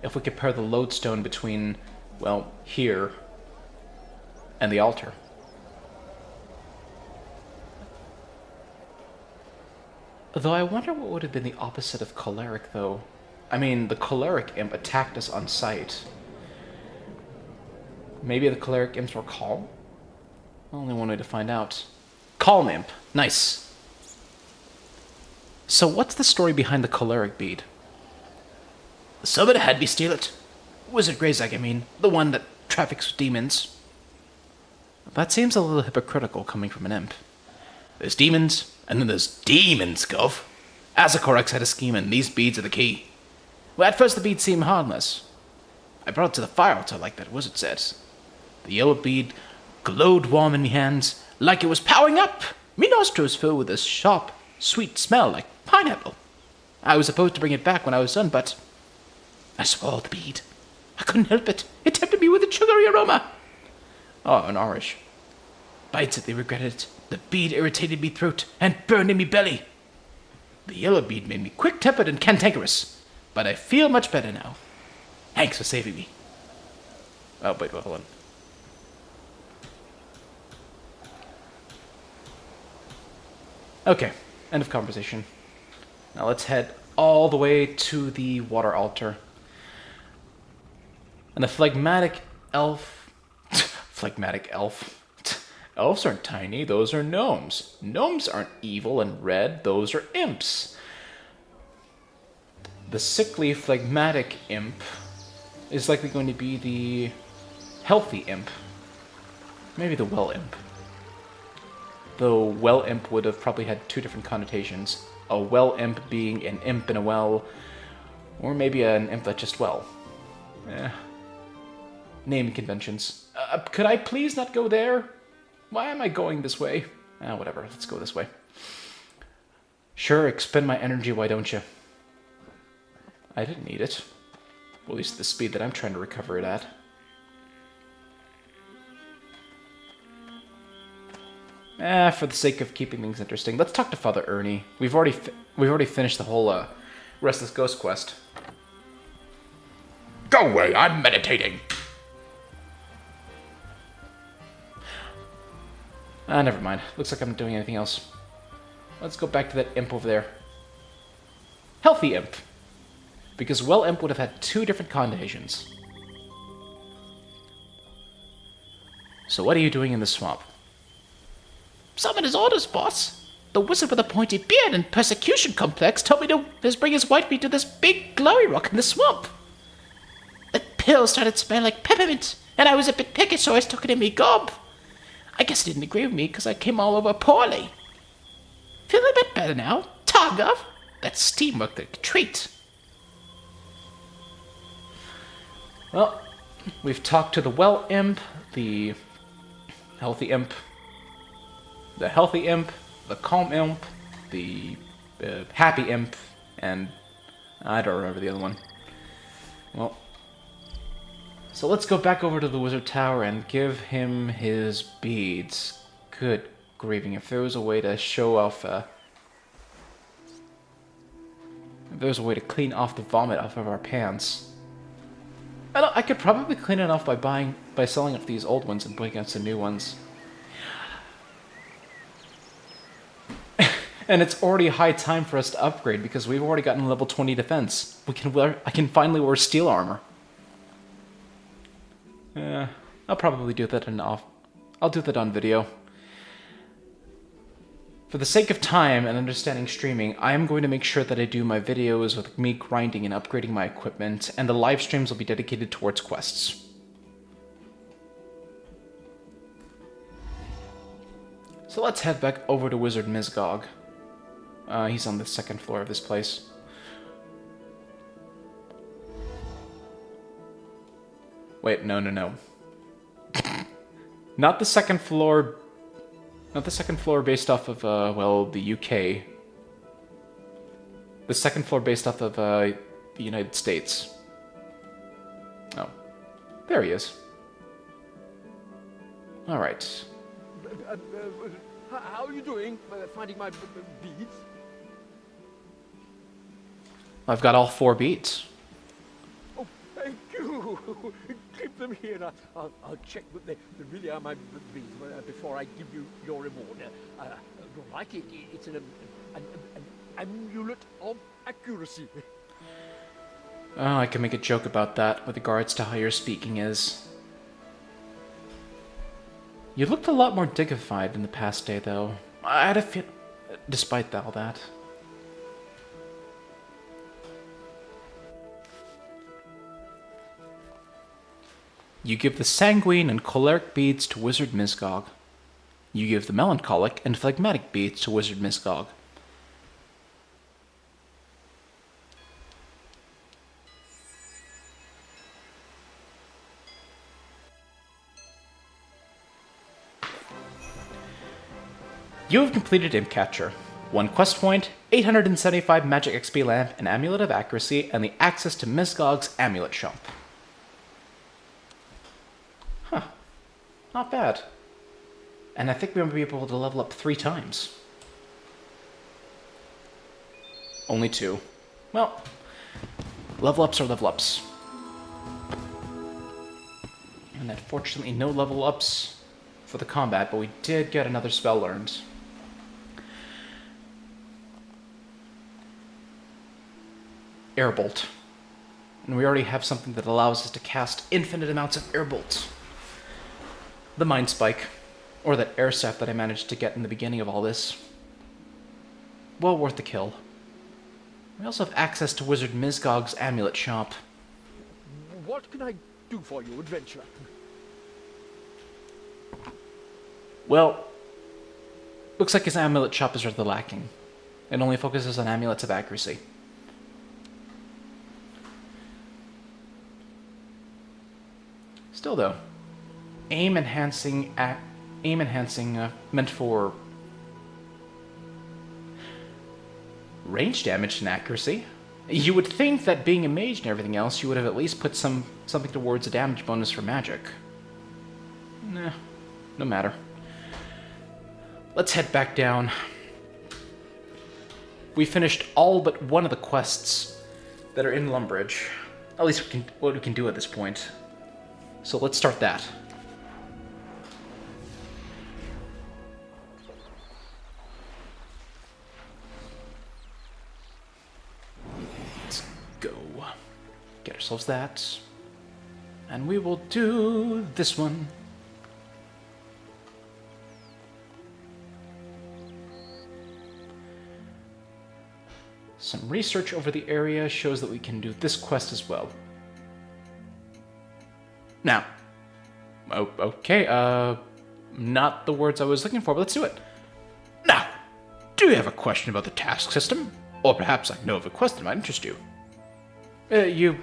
If we compare the lodestone between, well, here and the altar. Though I wonder what would have been the opposite of choleric, though. I mean, the choleric imp attacked us on sight. Maybe the choleric imps were calm? Only one way to find out. Calm imp. Nice. So what's the story behind the choleric bead? Somebody had me steal it. Wizard Greyzag, I mean. The one that traffics with demons. That seems a little hypocritical coming from an imp. There's demons, and then there's demons, Gov. Azakorix had a scheme, and these beads are the key. Well, at first the beads seemed harmless. I brought it to the fire altar like that wizard said. The yellow bead glowed warm in my hands, like it was powering up. Me nostrils filled with a sharp, sweet smell like pineapple. I was supposed to bring it back when I was done, but I swallowed the bead. I couldn't help it. It tempted me with a sugary aroma. Oh, an Irish. I instantly regretted it. The bead irritated me throat and burned in me belly. The yellow bead made me quick-tempered and cantankerous, but I feel much better now. Thanks for saving me. Oh, wait, hold on. Okay, end of conversation. Now let's head all the way to the water altar. And the phlegmatic elf... phlegmatic elf... Elves aren't tiny, those are gnomes. Gnomes aren't evil and red, those are imps. The sickly, phlegmatic imp is likely going to be the healthy imp. Maybe the well imp. Though well imp would have probably had two different connotations. A well imp being an imp in a well, or maybe an imp that's just well. naming conventions. Could I please not go there? Why am I going this way? Whatever, let's go this way. Sure, expend my energy, why don't you? I didn't need it. Well, at least at the speed that I'm trying to recover it at. For the sake of keeping things interesting, let's talk to Father Ernie. We've already finished the whole Restless Ghost quest. Go away, I'm meditating. Never mind. Looks like I'm not doing anything else. Let's go back to that imp over there. Healthy imp. Because well imp would have had 2 different connotations. So what are you doing in the swamp? Some of his orders, boss. The wizard with a pointy beard and persecution complex told me to just bring his white meat to this big glowy rock in the swamp. The pill started smelling like peppermint, and I was a bit peckish, so I stuck it in me gob. I guess he didn't agree with me because I came all over poorly. Feeling a bit better now. Targov, that steam worked like a treat. Well, we've talked to the well imp, the healthy imp, the healthy imp, the calm imp, the happy imp, and I don't remember the other one. Well, so let's go back over to the wizard tower and give him his beads. Good grieving, if there was a way to show off, if there was a way to clean off the vomit off of our pants. I could probably clean it off by selling off these old ones and putting out some new ones. And it's already high time for us to upgrade because we've already gotten level 20 defense. I can finally wear steel armor. I'll probably do that I'll do that on video. For the sake of time and understanding streaming, I am going to make sure that I do my videos with me grinding and upgrading my equipment, and the live streams will be dedicated towards quests. So let's head back over to Wizard Misgog. He's on the 2nd floor of this place. Wait, no. Not the 2nd floor... Not the 2nd floor based off of, the UK. The 2nd floor based off of, the United States. Oh. There he is. Alright. How are you doing? Finding my beads? I've got all 4 beats. Oh, thank you. Keep them here. And I'll check that they really are my beads before I give you your reward. You'll like it. It's an amulet of accuracy. Oh, I can make a joke about that with regards to how your speaking is. You looked a lot more dignified in the past day, though. I had a feel... Despite all that. You give the sanguine and choleric beads to Wizard Misgog. You give the melancholic and phlegmatic beads to Wizard Misgog. You have completed Imp Catcher. 1 quest point, 875 magic XP lamp, an amulet of accuracy, and the access to Misgog's amulet shop. Huh. Not bad. And I think we're going to be able to level up 3 times. Only 2. Well, level ups are level ups. And unfortunately no level ups for the combat, but we did get another spell learned. Airbolt. And we already have something that allows us to cast infinite amounts of airbolts. The Mind Spike, or that air staff that I managed to get in the beginning of all this. Well worth the kill. We also have access to Wizard Misgog's amulet shop. What can I do for you, adventurer? Well, looks like his amulet shop is rather lacking. It only focuses on amulets of accuracy. Still though, aim enhancing meant for range damage and accuracy. You would think that being a mage and everything else, you would have at least put something towards a damage bonus for magic. Nah, no matter. Let's head back down. We finished all but one of the quests that are in Lumbridge. At least what we can do at this point. So let's start that. Let's go. Get ourselves that. And we will do this one. Some research over the area shows that we can do this quest as well. Now, okay, not the words I was looking for, but let's do it. Now, do you have a question about the task system? Or perhaps I know of a quest that might interest you. You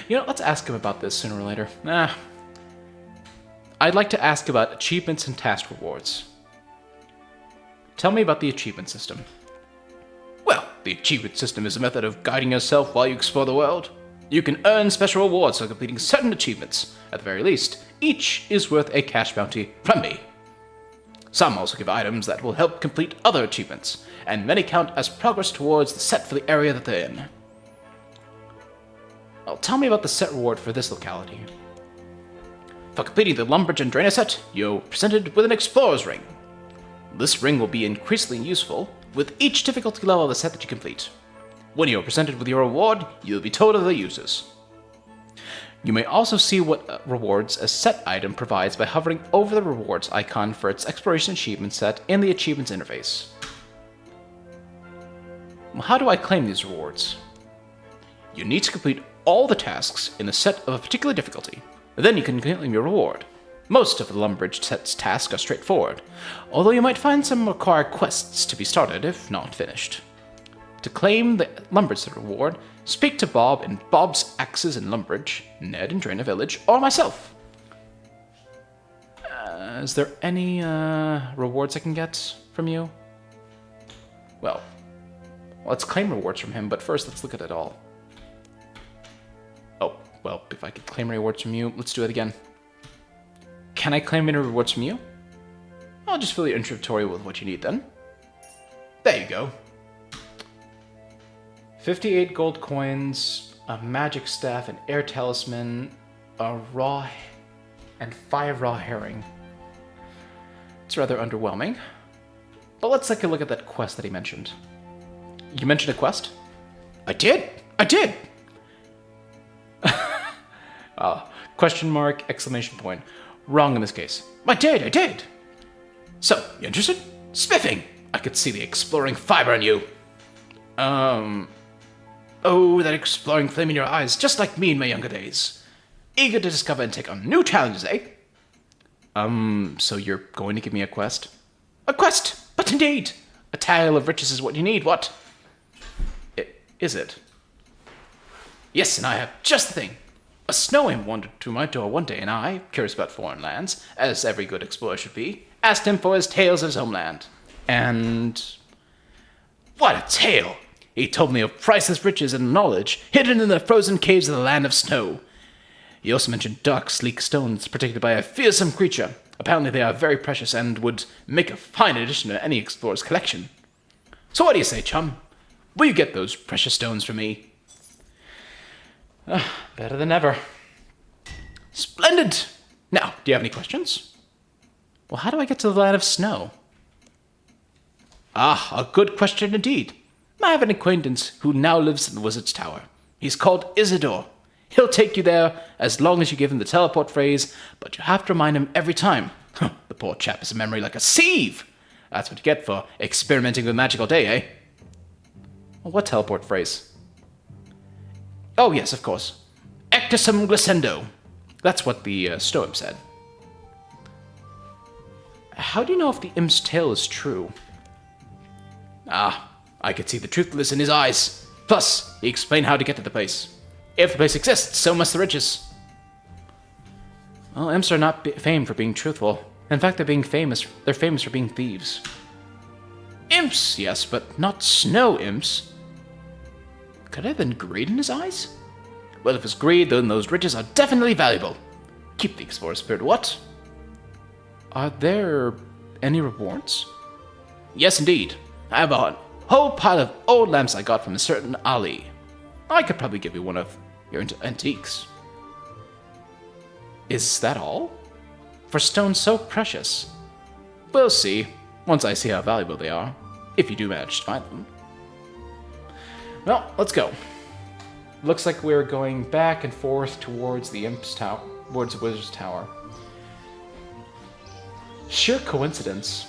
know, let's ask him about this sooner or later. I'd like to ask about achievements and task rewards. Tell me about the achievement system. Well, the achievement system is a method of guiding yourself while you explore the world. You can earn special rewards for completing certain achievements. At the very least, each is worth a cash bounty from me. Some also give items that will help complete other achievements, and many count as progress towards the set for the area that they're in. Well, tell me about the set reward for this locality. For completing the Lumbridge and Drainer set, you're presented with an Explorer's Ring. This ring will be increasingly useful with each difficulty level of the set that you complete. When you are presented with your reward, you'll be told of the uses. You may also see what rewards a set item provides by hovering over the rewards icon for its exploration achievement set in the achievements interface. Well, how do I claim these rewards? You need to complete all the tasks in a set of a particular difficulty. Then you can claim your reward. Most of the Lumbridge set's tasks are straightforward, although you might find some require quests to be started if not finished. To claim the Lumbridge set reward, speak to Bob in Bob's Axes in Lumbridge, Ned in Drainer Village, or myself. Is there any rewards I can get from you? Well, let's claim rewards from him, but first let's look at it all. Oh, well, if I could claim rewards from you, let's do it again. Can I claim any rewards from you? I'll just fill your inventory with what you need then. There you go. 58 gold coins, a magic staff, an air talisman, and 5 raw herring. It's rather underwhelming. But let's take a look at that quest that he mentioned. You mentioned a quest? I did! Question mark, exclamation point. Wrong in this case. I did! So, you interested? Spiffing! I could see the exploring fiber in you. Oh, that exploring flame in your eyes, just like me in my younger days. Eager to discover and take on new challenges, eh? So you're going to give me a quest? A quest! But indeed! A tale of riches is what you need, what? Is it? Yes, and I have just the thing. A snow imp wandered to my door one day, and I, curious about foreign lands, as every good explorer should be, asked him for his tales of his homeland. And... what a tale! He told me of priceless riches and knowledge hidden in the frozen caves of the land of snow. He also mentioned dark, sleek stones protected by a fearsome creature. Apparently they are very precious and would make a fine addition to any explorer's collection. So what do you say, chum? Will you get those precious stones for me? Better than ever. Splendid! Now, do you have any questions? Well, how do I get to the land of snow? A good question indeed. I have an acquaintance who now lives in the Wizard's Tower. He's called Isidore. He'll take you there as long as you give him the teleport phrase, but you have to remind him every time. The poor chap has a memory like a sieve. That's what you get for experimenting with magic all day, eh? Well, what teleport phrase? Oh, yes, of course. Ectisum glissando. That's what the snow imp said. How do you know if the imp's tale is true? I could see the truthfulness in his eyes. Plus, he explained how to get to the place. If the place exists, so must the riches. Well, imps are not famed for being truthful. In fact, they're famous for being thieves. Imps, yes, but not snow imps. Could I have been greed in his eyes? Well, if it's greed, then those riches are definitely valuable. Keep the explorer spirit, what? Are there any rewards? Yes, indeed. I have a whole pile of old lamps I got from a certain Ali. I could probably give you one of your antiques. Is that all? For stones so precious? We'll see, once I see how valuable they are, if you do manage to find them. Well, let's go. Looks like we're going back and forth towards the Imp's Tower, towards the Wizard's Tower. Sheer coincidence.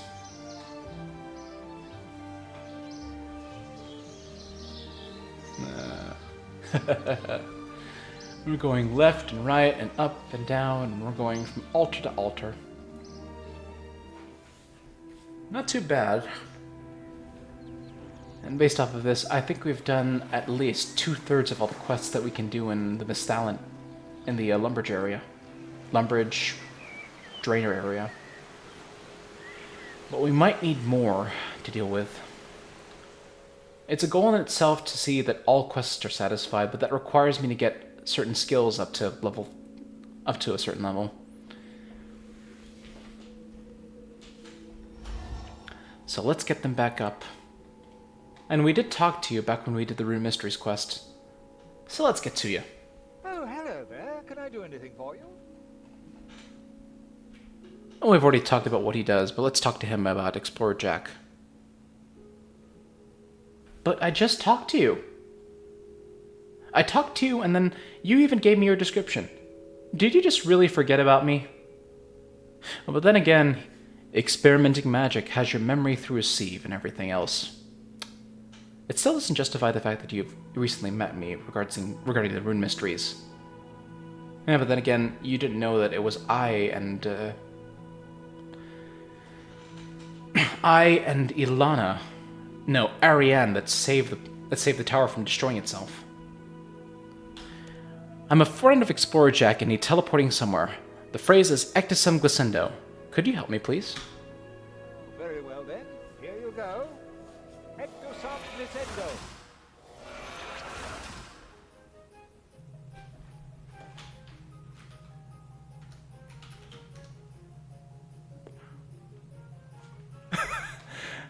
We're going left and right and up and down, and we're going from altar to altar. Not too bad. And based off of this, I think we've done at least 2/3 of all the quests that we can do in the Mistalent, in the Lumbridge area. Lumbridge, Drainer area. But we might need more to deal with. It's a goal in itself to see that all quests are satisfied, but that requires me to get certain skills up to a certain level. So let's get them back up. And we did talk to you back when we did the Rune Mysteries quest. So let's get to you. Oh, hello there. Can I do anything for you? Oh, we've already talked about what he does, but let's talk to him about Explorer Jack. But I just talked to you. I talked to you, and then you even gave me your description. Did you just really forget about me? Well, but then again, experimenting magic has your memory through a sieve and everything else. It still doesn't justify the fact that you've recently met me regarding the Rune Mysteries. Yeah, but then again, you didn't know that it was I and Ilana, no, Ariane that saved the tower from destroying itself. I'm a friend of Explorer Jack and need teleporting somewhere. The phrase is ectisum glissando. Could you help me, please? Very well then. Here you go. Ectosum Nintendo.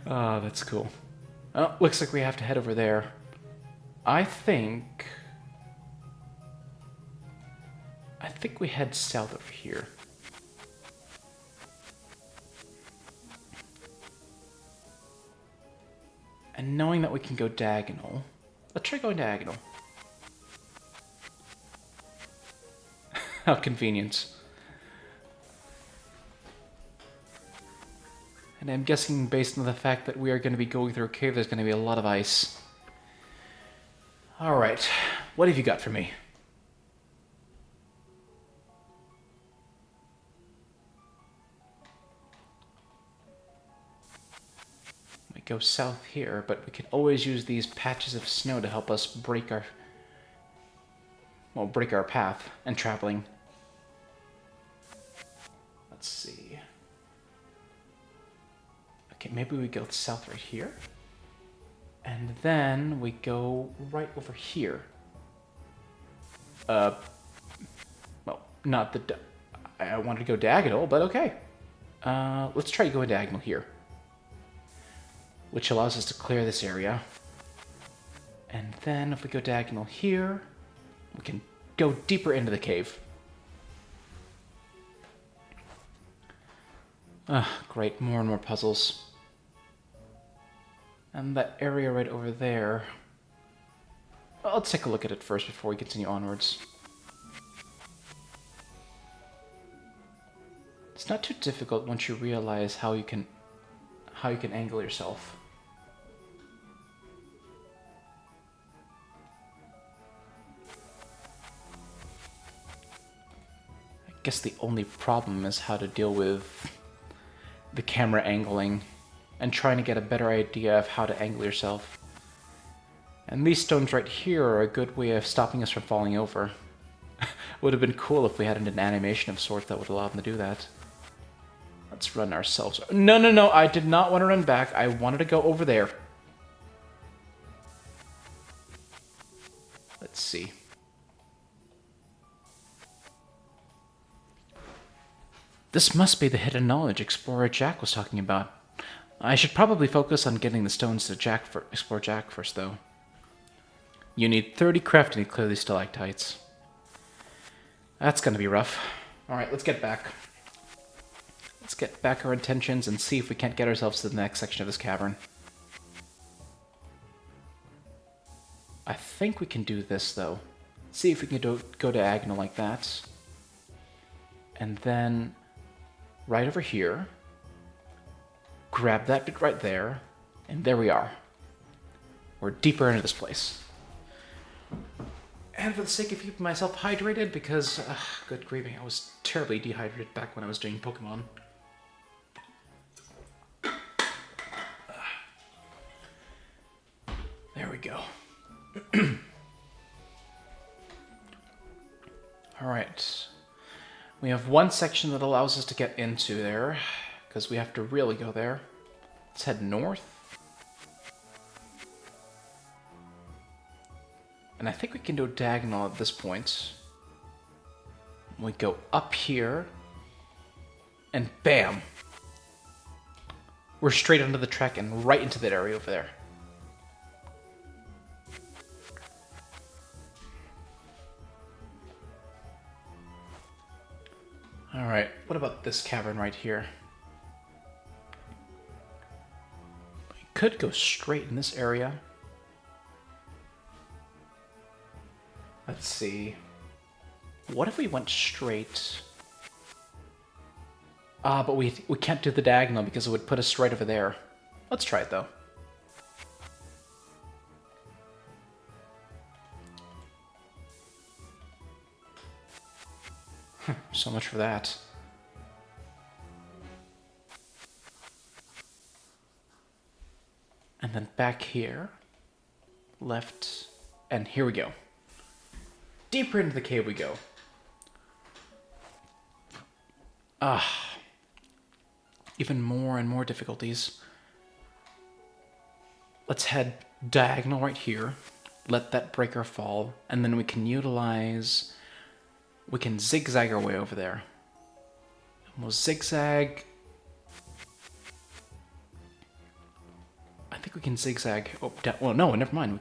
Ah, that's cool. Oh, looks like we have to head over there. I think we head south over here. And knowing that we can go diagonal, let's try going diagonal. How convenient. And I'm guessing based on the fact that we are going to be going through a cave, there's going to be a lot of ice. Alright, what have you got for me? We go south here, but we can always use these patches of snow to help us break our path and traveling. Let's see. Okay, maybe we go south right here. And then we go right over here. Well, not the... I wanted to go diagonal, but okay. Let's try going diagonal here. Which allows us to clear this area. And then if we go diagonal here, we can go deeper into the cave. Great, more and more puzzles. And that area right over there... Well, let's take a look at it first before we continue onwards. It's not too difficult once you realize how you can angle yourself. I guess the only problem is how to deal with the camera angling and trying to get a better idea of how to angle yourself. And these stones right here are a good way of stopping us from falling over. Would have been cool if we had an animation of sorts that would allow them to do that. Let's run ourselves. No, no, no, I did not want to run back. I wanted to go over there. Let's see. This must be the hidden knowledge Explorer Jack was talking about. I should probably focus on getting the stones to Explorer Jack first, though. You need 30 crafting to clear these stalactites. That's gonna be rough. Alright, let's get back. Let's get back our intentions and see if we can't get ourselves to the next section of this cavern. I think we can do this, though. See if we can go diagonal like that. And then, right over here, grab that bit right there, and there we are. We're deeper into this place. And for the sake of keeping myself hydrated, because, good grieving, I was terribly dehydrated back when I was doing Pokemon. There we go. Alright. We have one section that allows us to get into there, because we have to really go there. Let's head north. And I think we can do diagonal at this point. We go up here, and bam! We're straight onto the track and right into that area over there. Alright, what about this cavern right here? We could go straight in this area. Let's see. What if we went straight? But we can't do the diagonal because it would put us right over there. Let's try it, though. So much for that. And then back here, left, and here we go. Deeper into the cave we go. Even more and more difficulties. Let's head diagonal right here. Let that breaker fall, and then we can utilize... We can zigzag our way over there. And we'll zigzag... I think we can zigzag... Oh, well, no, never mind. We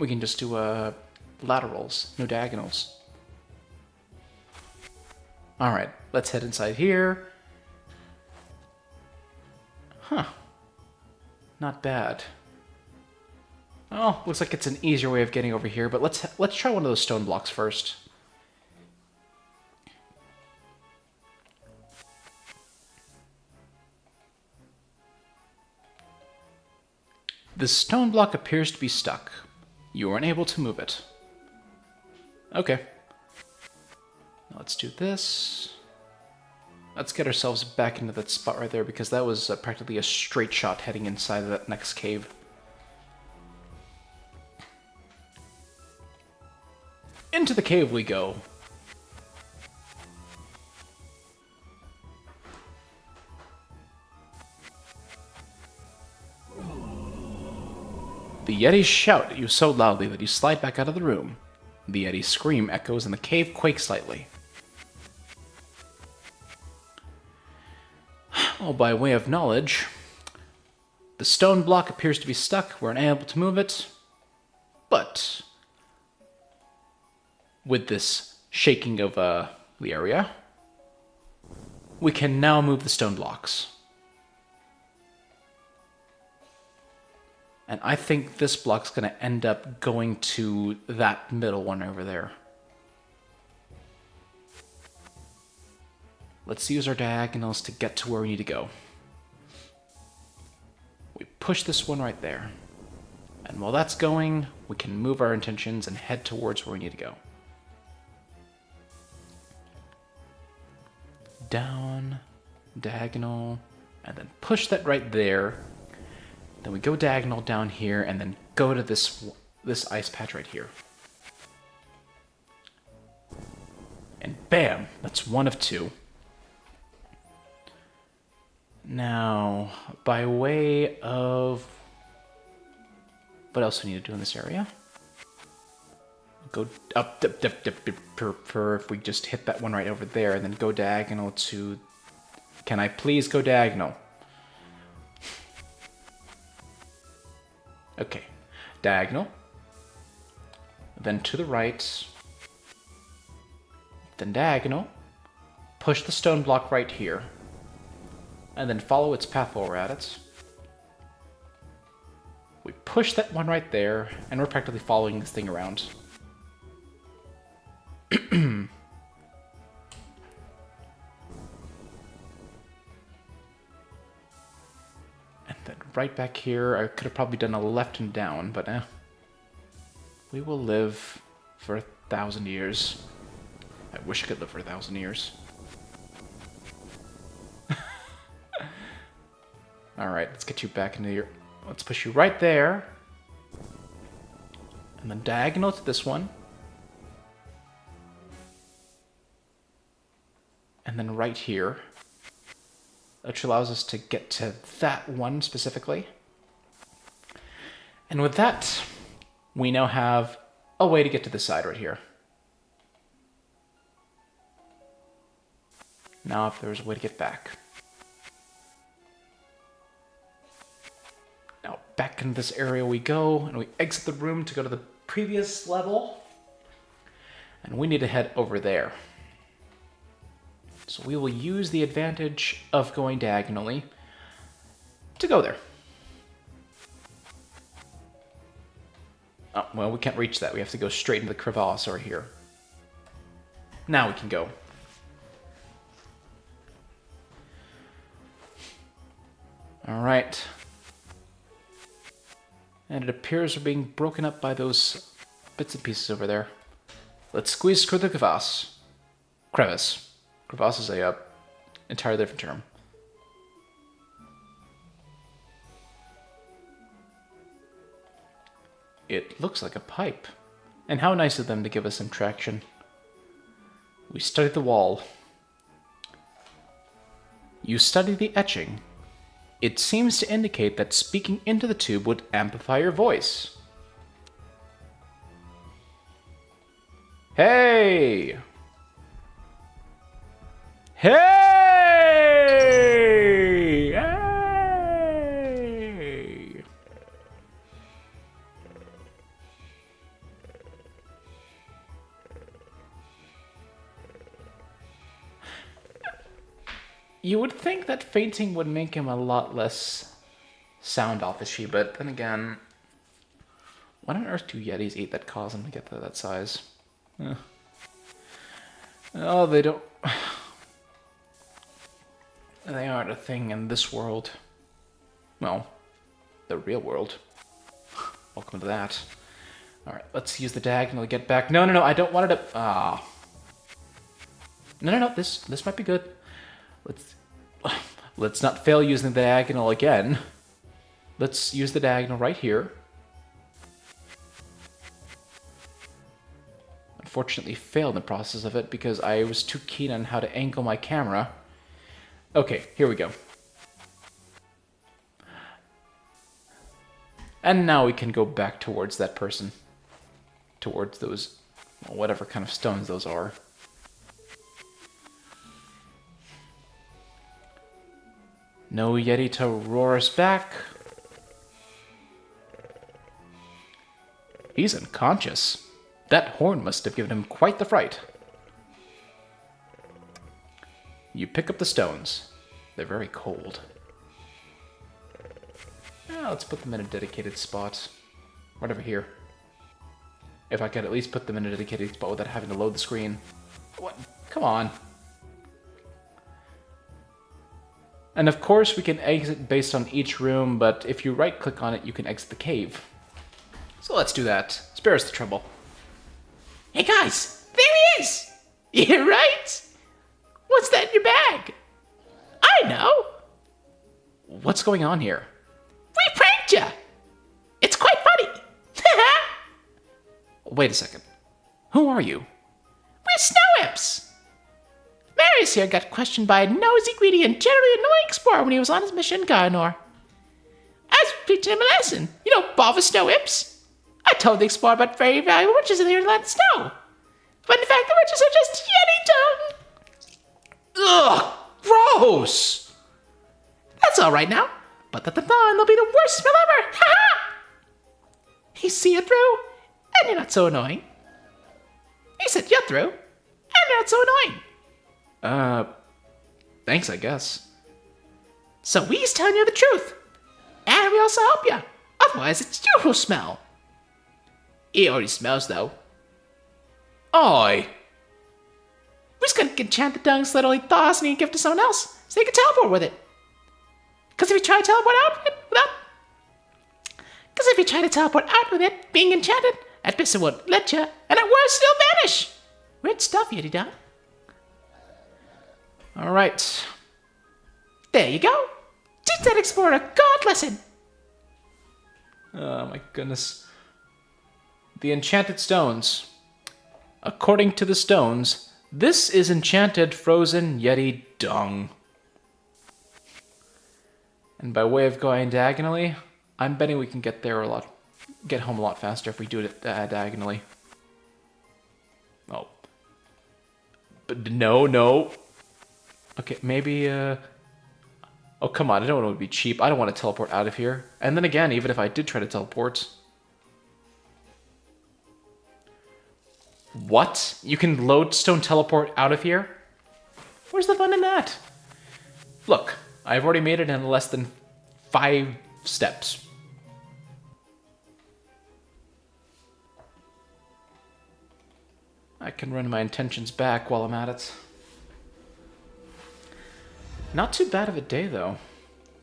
can just do laterals, no diagonals. Alright, let's head inside here. Huh. Not bad. Oh, looks like it's an easier way of getting over here, but let's try one of those stone blocks first. The stone block appears to be stuck. You are unable to move it. Okay. Now let's do this. Let's get ourselves back into that spot right there, because that was practically a straight shot heading inside of that next cave. Into the cave we go. The Yetis shout at you so loudly that you slide back out of the room. The Yeti's scream echoes and the cave quakes slightly. Oh, by way of knowledge, the stone block appears to be stuck. We're unable to move it. But with this shaking of the area, we can now move the stone blocks. And I think this block's going to end up going to that middle one over there. Let's use our diagonals to get to where we need to go. We push this one right there. And while that's going, we can move our intentions and head towards where we need to go. Down, diagonal, and then push that right there. Then we go diagonal down here, and then go to this ice patch right here. And bam, that's one of two. Now, by way of... What else do we need to do in this area? Go up, if we just hit that one right over there, and then go diagonal to... Can I please go diagonal? Okay, diagonal. Then to the right. Then diagonal. Push the stone block right here. And then follow its path while we're at it. We push that one right there, and we're practically following this thing around. And then right back here, I could have probably done a left and down, but we will live for 1,000 years. I wish I could live for 1,000 years. Alright, let's get you back into your... Let's push you right there. And then diagonal to this one. And then right here. Which allows us to get to that one specifically. And with that, we now have a way to get to this side right here. Now if there's a way to get back. Now back into this area we go, and we exit the room to go to the previous level. And we need to head over there. So we will use the advantage of going diagonally to go there. Oh, well, we can't reach that. We have to go straight into the crevasse over here. Now we can go. All right. And it appears we're being broken up by those bits and pieces over there. Let's squeeze through the crevasse. Crevice. Crevasse is a entirely different term. It looks like a pipe. And how nice of them to give us some traction. We studied the wall. You study the etching. It seems to indicate that speaking into the tube would amplify your voice. Hey! Hey! Hey! You would think that fainting would make him a lot less sound offishy, but then again, what on earth do Yetis eat that cause them to get to that size? Oh, they don't... They aren't a thing in this world. Well, the real world. Welcome to that. Alright, let's use the diagonal to get back. No, I don't want it to... Ah. No, this might be good. Let's not fail using the diagonal again. Let's use the diagonal right here. Unfortunately failed in the process of it because I was too keen on how to angle my camera. Okay, here we go. And now we can go back towards that person. Towards those, well, whatever kind of stones those are. No Yeti to roar us back. He's unconscious. That horn must have given him quite the fright. You pick up the stones. They're very cold. Yeah, let's put them in a dedicated spot. Right over here. If I could at least put them in a dedicated spot without having to load the screen. What? Come on. And of course we can exit based on each room, but if you right-click on it, you can exit the cave. So let's do that. Spare us the trouble. Hey guys, there he is! You're right! What's that in your bag? I know! What's going on here? We pranked ya! It's quite funny! Wait a second. Who are you? We're snow imps! Darius here got questioned by a nosy, greedy, and generally annoying explorer when he was on his mission in Garnor. I was teaching him a lesson. You know, ball of snow imps. I told the explorer about very valuable riches in the land of snow. But in fact, the riches are just yeti dung. Ugh! Gross! That's all right now. But at the dawn, they'll be the worst smell ever. Ha ha! You see it through, and you're not so annoying. He said you're through, and you're not so annoying. Thanks, I guess. So we's telling you the truth. And we also help you. Otherwise, it's you who smell. He already smells, though. Oi! We're just gonna enchant the dung so that only thaws and you can give it to someone else, so you can teleport with it. Because if you try to teleport out with it, being enchanted, that piston won't let you, and at worst, it'll vanish. Weird stuff, Yeti Dung. Alright. There you go. Teach that explorer a god lesson. Oh my goodness. The enchanted stones. According to the stones, this is enchanted frozen Yeti dung. And by way of going diagonally, I'm betting we can get home a lot faster if we do it diagonally. Oh. But no. Okay, maybe, oh, come on, I don't want to be cheap. I don't want to teleport out of here. And then again, even if I did try to teleport... What? You can lodestone teleport out of here? Where's the fun in that? Look, I've already made it in less than 5 steps. I can run my intentions back while I'm at it. Not too bad of a day, though.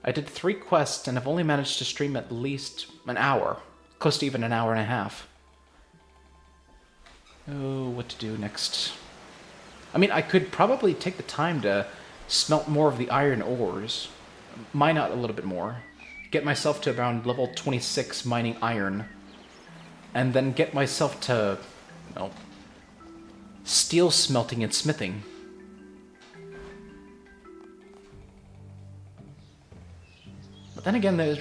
I did 3 quests and I've only managed to stream at least an hour. Close to even an hour and a half. Oh, what to do next? I mean, I could probably take the time to smelt more of the iron ores. Mine out a little bit more. Get myself to around level 26 mining iron. And then get myself to, well, steel smelting and smithing. But then again, it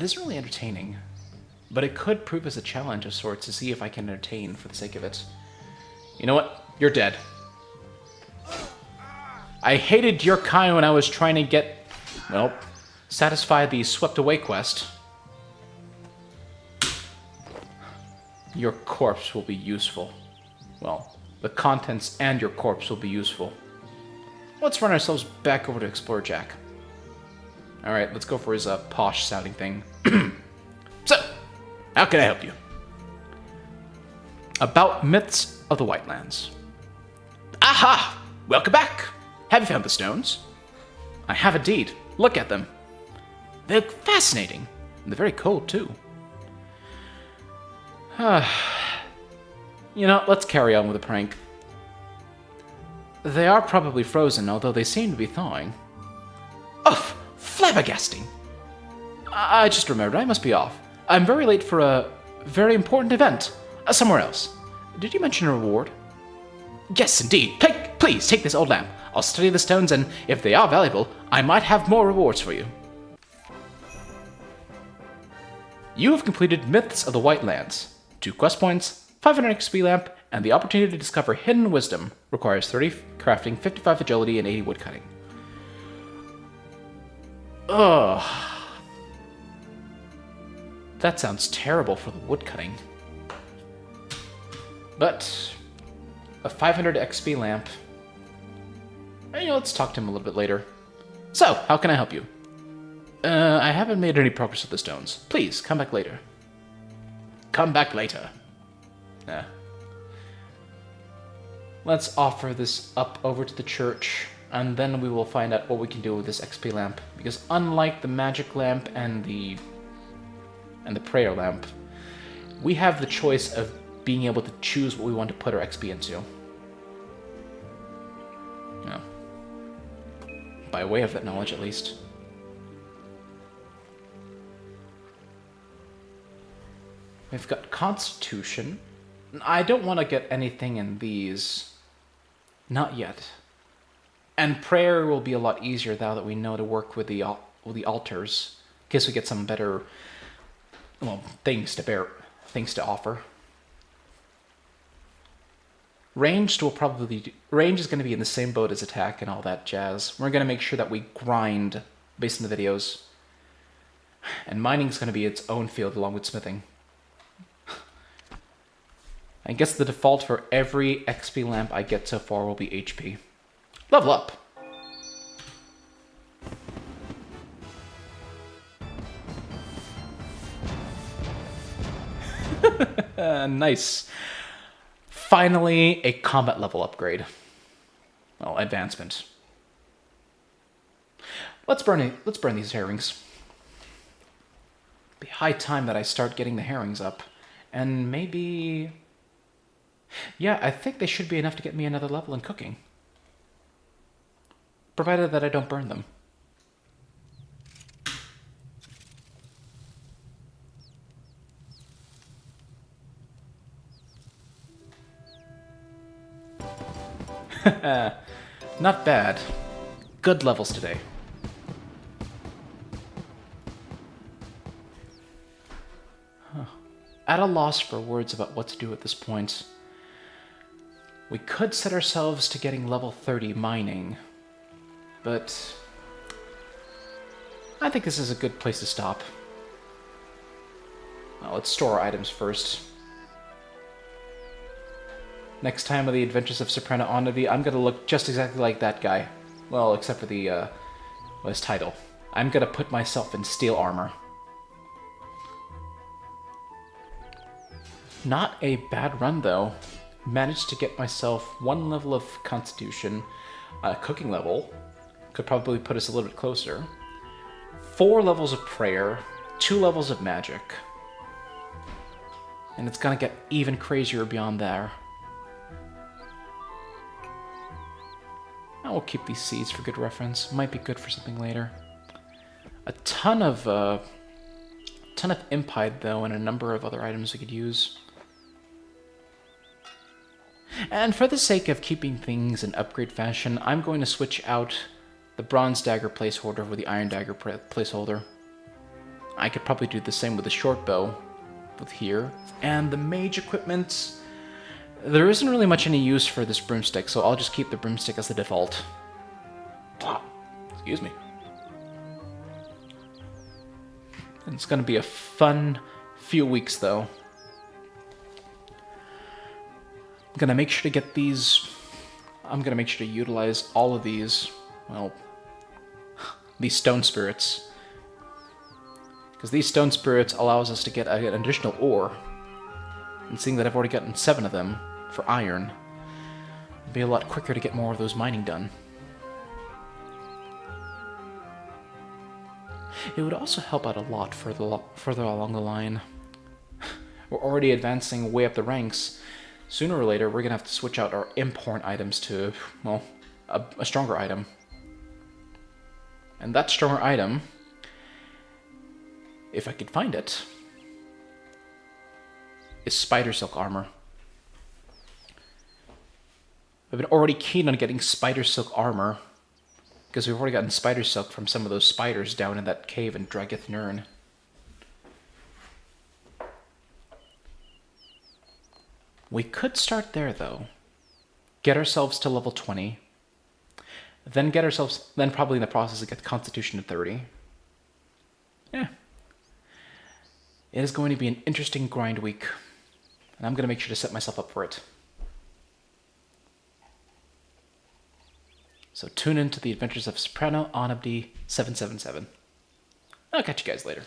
is really entertaining. But it could prove as a challenge of sorts to see if I can entertain for the sake of it. You know what? You're dead. I hated your kind when I was trying to get, well, satisfy the swept away quest. Your corpse will be useful. Well, the contents and your corpse will be useful. Let's run ourselves back over to Explorer Jack. Alright, let's go for his posh sounding thing. So, how can I help you? About myths of the Whitelands. Aha! Welcome back! Have you found the stones? I have indeed. Look at them. They look fascinating. And they're very cold, too. You know, let's carry on with the prank. They are probably frozen, although they seem to be thawing. Oh, flabbergasting! I just remembered, I must be off. I'm very late for a very important event. Somewhere else. Did you mention a reward? Yes, indeed. Please, take this old lamp. I'll study the stones, and if they are valuable, I might have more rewards for you. You have completed Myths of the Whitelands. 2 quest points, 500 XP lamp, and the opportunity to discover hidden wisdom. Requires 30 crafting, 55 agility, and 80 woodcutting. Ugh. That sounds terrible for the woodcutting. But a 500 XP lamp. You know, let's talk to him a little bit later. So, how can I help you? I haven't made any progress with the stones. Please, come back later. Come back later. Let's offer this up over to the church, and then we will find out what we can do with this XP lamp. Because unlike the magic lamp and the prayer lamp, we have the choice of being able to choose what we want to put our XP into. Yeah. By way of that knowledge, at least. We've got Constitution. I don't want to get anything in these. Not yet. And prayer will be a lot easier now that we know to work with the altars, in case we get some better, well, things to offer. Ranged will probably range is going to be in the same boat as attack and all that jazz. We're going to make sure that we grind based on the videos. And mining is going to be its own field along with smithing. I guess the default for every XP lamp I get so far will be HP. Level up! Nice. Finally, a combat level upgrade. Well, advancement. Let's burn these herrings. Be high time that I start getting the herrings up. And maybe... yeah, I think they should be enough to get me another level in cooking. Provided that I don't burn them. Not bad. Good levels today. At a loss for words about what to do at this point. We could set ourselves to getting level 30 mining, but I think this is a good place to stop. Well, let's store our items first. Next time of the Adventures of Soprano Onabi, I'm gonna look just exactly like that guy. Well, except for the, his title. I'm gonna put myself in steel armor. Not a bad run, though. Managed to get myself 1 level of Constitution, cooking level. Could probably put us a little bit closer. 4 levels of Prayer, 2 levels of Magic. And it's gonna get even crazier beyond there. I will keep these seeds for good reference. Might be good for something later. A ton of Impide, though, and a number of other items we could use. And for the sake of keeping things in upgrade fashion, I'm going to switch out the Bronze Dagger placeholder with the Iron Dagger placeholder. I could probably do the same with the short bow with here. And the mage equipment, there isn't really much any use for this broomstick, so I'll just keep the broomstick as the default. Excuse me. And it's going to be a fun few weeks, though. I'm going to make sure to get these... I'm going to make sure to utilize all of these, well, these stone spirits. Because these stone spirits allows us to get an additional ore. And seeing that I've already gotten 7 of them for iron, it'll be a lot quicker to get more of those mining done. It would also help out a lot further along the line. We're already advancing way up the ranks. Sooner or later, we're going to have to switch out our important items to, well, a stronger item. And that stronger item, if I could find it, is spider silk armor. I've been already keen on getting spider silk armor, because we've already gotten spider silk from some of those spiders down in that cave in Dragith Nirn. We could start there, though. Get ourselves to level 20. Then probably in the process get Constitution to 30. Yeah. It is going to be an interesting grind week. And I'm going to make sure to set myself up for it. So tune in to the Adventures of Soprano Onabi 777. I'll catch you guys later.